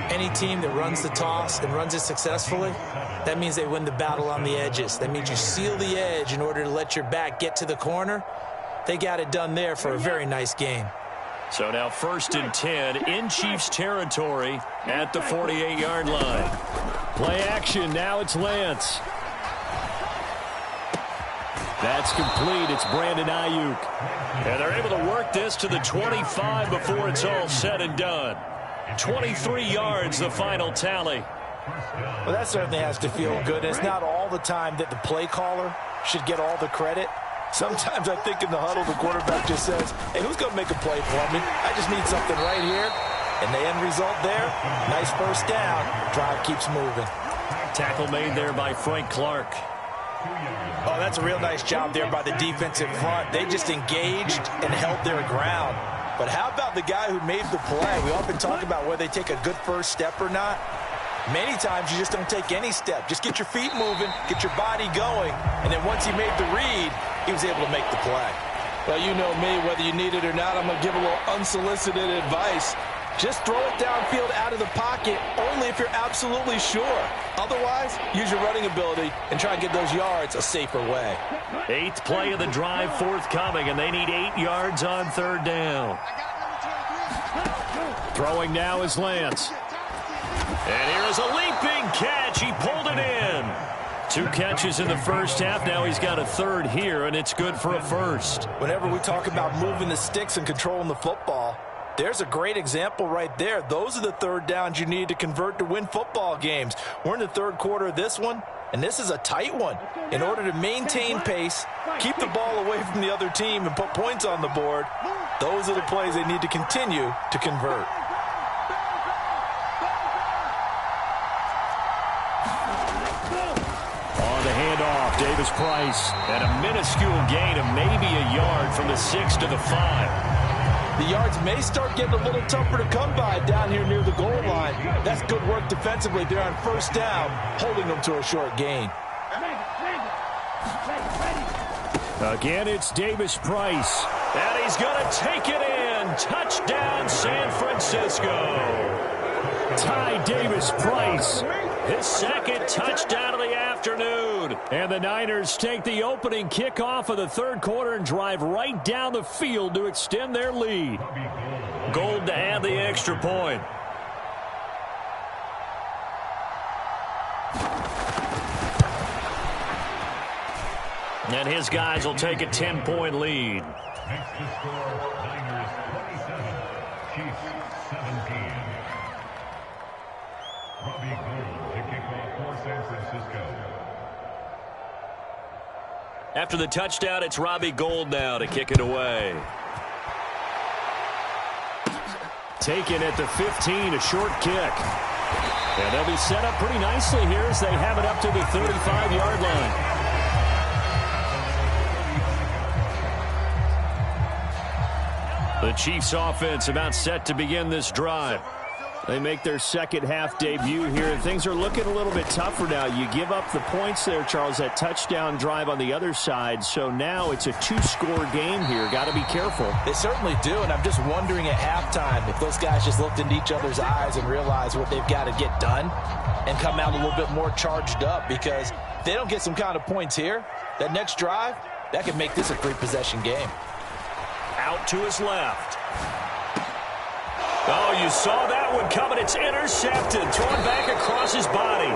Any team that runs the toss and runs it successfully, that means they win the battle on the edges. That means you seal the edge in order to let your back get to the corner. They got it done there for a very nice game. So now 1st and 10 in Chiefs territory at the 48-yard line. Play action. Now it's Lance. That's complete. It's Brandon Ayuk. And they're able to work this to the 25 before it's all said and done. 23 yards, the final tally. Well, that certainly has to feel good. It's not all the time that the play caller should get all the credit. Sometimes I think in the huddle, the quarterback just says, hey, who's going to make a play for me? I just need something right here. And the end result there, nice first down. Drive keeps moving. Tackle made there by Frank Clark. Oh, that's a real nice job there by the defensive front. They just engaged and held their ground. But how about the guy who made the play? We often talk about whether they take a good first step or not. Many times you just don't take any step. Just get your feet moving, get your body going, and then once he made the read, he was able to make the play. Well, you know me, whether you need it or not, I'm going to give a little unsolicited advice. Just throw it downfield out of the pocket only if you're absolutely sure. Otherwise, use your running ability and try and get those yards a safer way. 8th play of the drive forthcoming, and they need 8 yards on third down. Throwing now is Lance. And here's a leaping catch. He pulled it in. 2 catches in the first half. Now he's got a third here, and it's good for a first. Whenever we talk about moving the sticks and controlling the football, there's a great example right there. Those are the third downs you need to convert to win football games. We're in the third quarter of this one, and this is a tight one. In order to maintain pace, keep the ball away from the other team, and put points on the board, those are the plays they need to continue to convert. On the handoff, Davis Price. And a minuscule gain of maybe a yard from the 6 to the 5. The yards may start getting a little tougher to come by down here near the goal line. That's good work defensively. They're on first down, holding them to a short gain. Again, it's Davis Price. And he's going to take it in. Touchdown, San Francisco. Ty Davis Price. His second touchdown of the afternoon. And the Niners take the opening kickoff of the third quarter and drive right down the field to extend their lead. Gold to add the extra point. And his guys will take a 10-point lead. Next to score, Niners 27, Chiefs 17. Robbie Gould to kick off for San Francisco. After the touchdown, it's Robbie Gould now to kick it away. Taken at the 15, a short kick. And they'll be set up pretty nicely here as they have it up to the 35-yard line. The Chiefs offense about set to begin this drive. They make their second half debut here. Things are looking a little bit tougher now. You give up the points there, Charles, that touchdown drive on the other side. So now it's a 2-score game here. Got to be careful. They certainly do, and I'm just wondering at halftime if those guys just looked into each other's eyes and realized what they've got to get done and come out a little bit more charged up, because if they don't get some kind of points here, that next drive, that could make this a 3-possession game. Out to his left. Oh, you saw that one coming. It's intercepted. Thrown back across his body.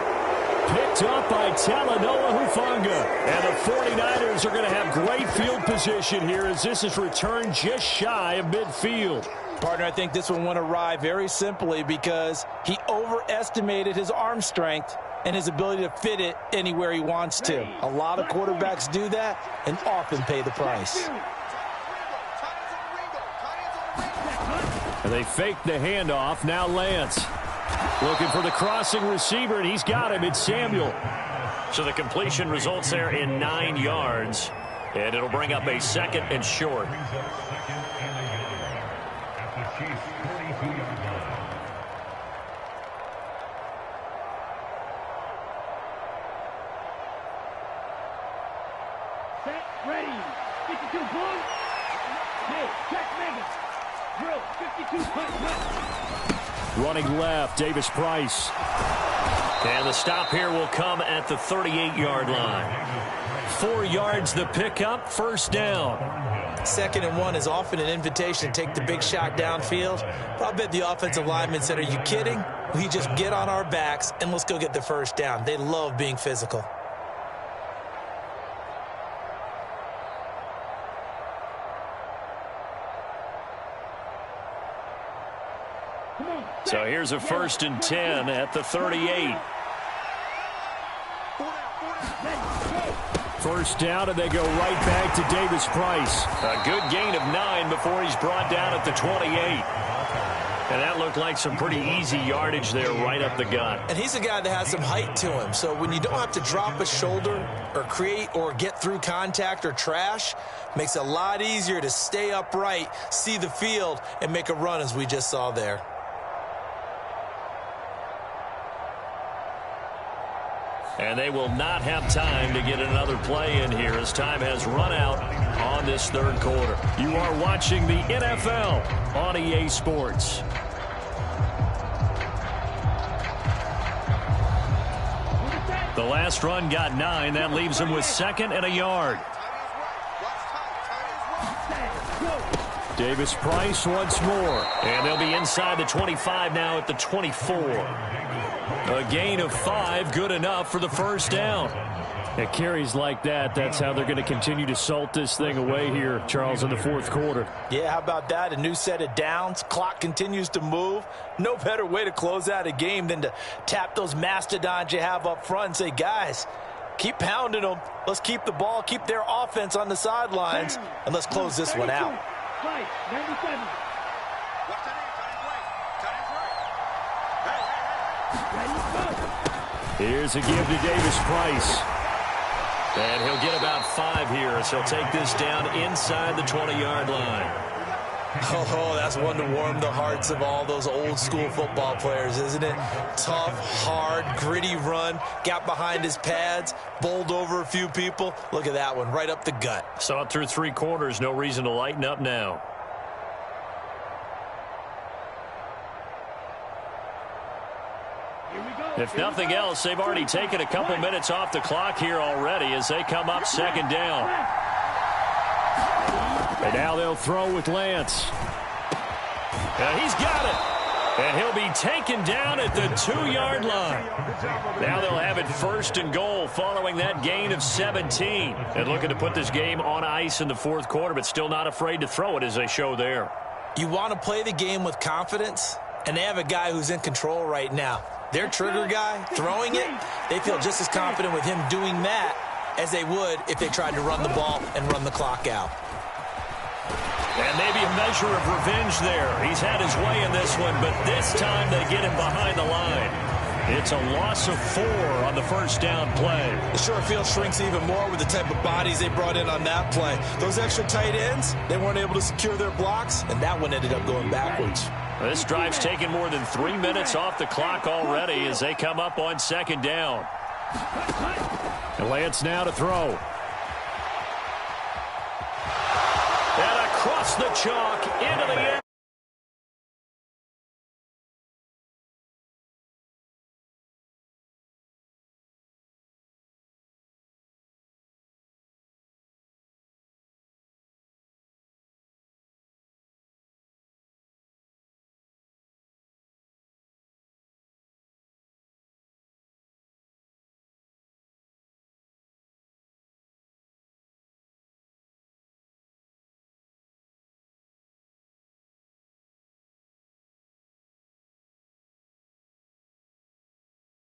Picked up by Talanoa Hufanga. And the 49ers are going to have great field position here as this is returned just shy of midfield. Partner, I think this one went awry very simply because he overestimated his arm strength and his ability to fit it anywhere he wants to. A lot of quarterbacks do that and often pay the price. And they fake the handoff. Now Lance looking for the crossing receiver, and he's got him. It's Samuel. So the completion results there in 9 yards, and it'll bring up a 2nd and short. Set, ready. 52 boom. Hey, check Megan. Drill, 52 punch left. Running left, Davis Price. And the stop here will come at the 38-yard line. 4 yards the pickup, first down. 2nd and 1 is often an invitation to take the big shot downfield. But I bet the offensive lineman said, are you kidding? We just get on our backs and let's go get the first down. They love being physical. So here's a 1st and 10 at the 38. First down, and they go right back to Davis Price. A good gain of 9 before he's brought down at the 28. And that looked like some pretty easy yardage there right up the gut. And he's a guy that has some height to him. So when you don't have to drop a shoulder or create or get through contact or trash, makes it a lot easier to stay upright, see the field, and make a run as we just saw there. And they will not have time to get another play in here as time has run out on this 3rd quarter. You are watching the NFL on EA Sports. The last run got 9. That leaves him with 2nd and a yard. Davis Price once more. And they'll be inside the 25 now at the 24. A gain of 5, good enough for the first down. It carries like that. That's how they're going to continue to salt this thing away here, Charles, in the 4th quarter. Yeah, how about that? A new set of downs. Clock continues to move. No better way to close out a game than to tap those mastodons you have up front and say, guys, keep pounding them. Let's keep the ball, keep their offense on the sidelines, and let's close this one out. Right, 97. Here's a give to Davis Price. And he'll get about 5 here as he'll take this down inside the 20-yard line. Oh, that's one to warm the hearts of all those old school football players, isn't it? Tough, hard, gritty run, got behind his pads, bowled over a few people. Look at that one, right up the gut. Saw it through 3 quarters, no reason to lighten up now. If nothing else, they've already taken a couple minutes off the clock here already as they come up 2nd down. And now they'll throw with Lance. And he's got it. And he'll be taken down at the 2-yard line. Now they'll have it 1st and goal following that gain of 17. And looking to put this game on ice in the 4th quarter, but still not afraid to throw it as they show there. You want to play the game with confidence, and they have a guy who's in control right now. Their trigger guy, throwing it, they feel just as confident with him doing that as they would if they tried to run the ball and run the clock out. And maybe a measure of revenge there. He's had his way in this one, but this time they get him behind the line. It's a loss of 4 on the first down play. The short field shrinks even more with the type of bodies they brought in on that play. Those extra tight ends, they weren't able to secure their blocks, and that one ended up going backwards. This drive's taken more than 3 minutes off the clock already as they come up on second down. And Lance now to throw. And across the chalk into the end.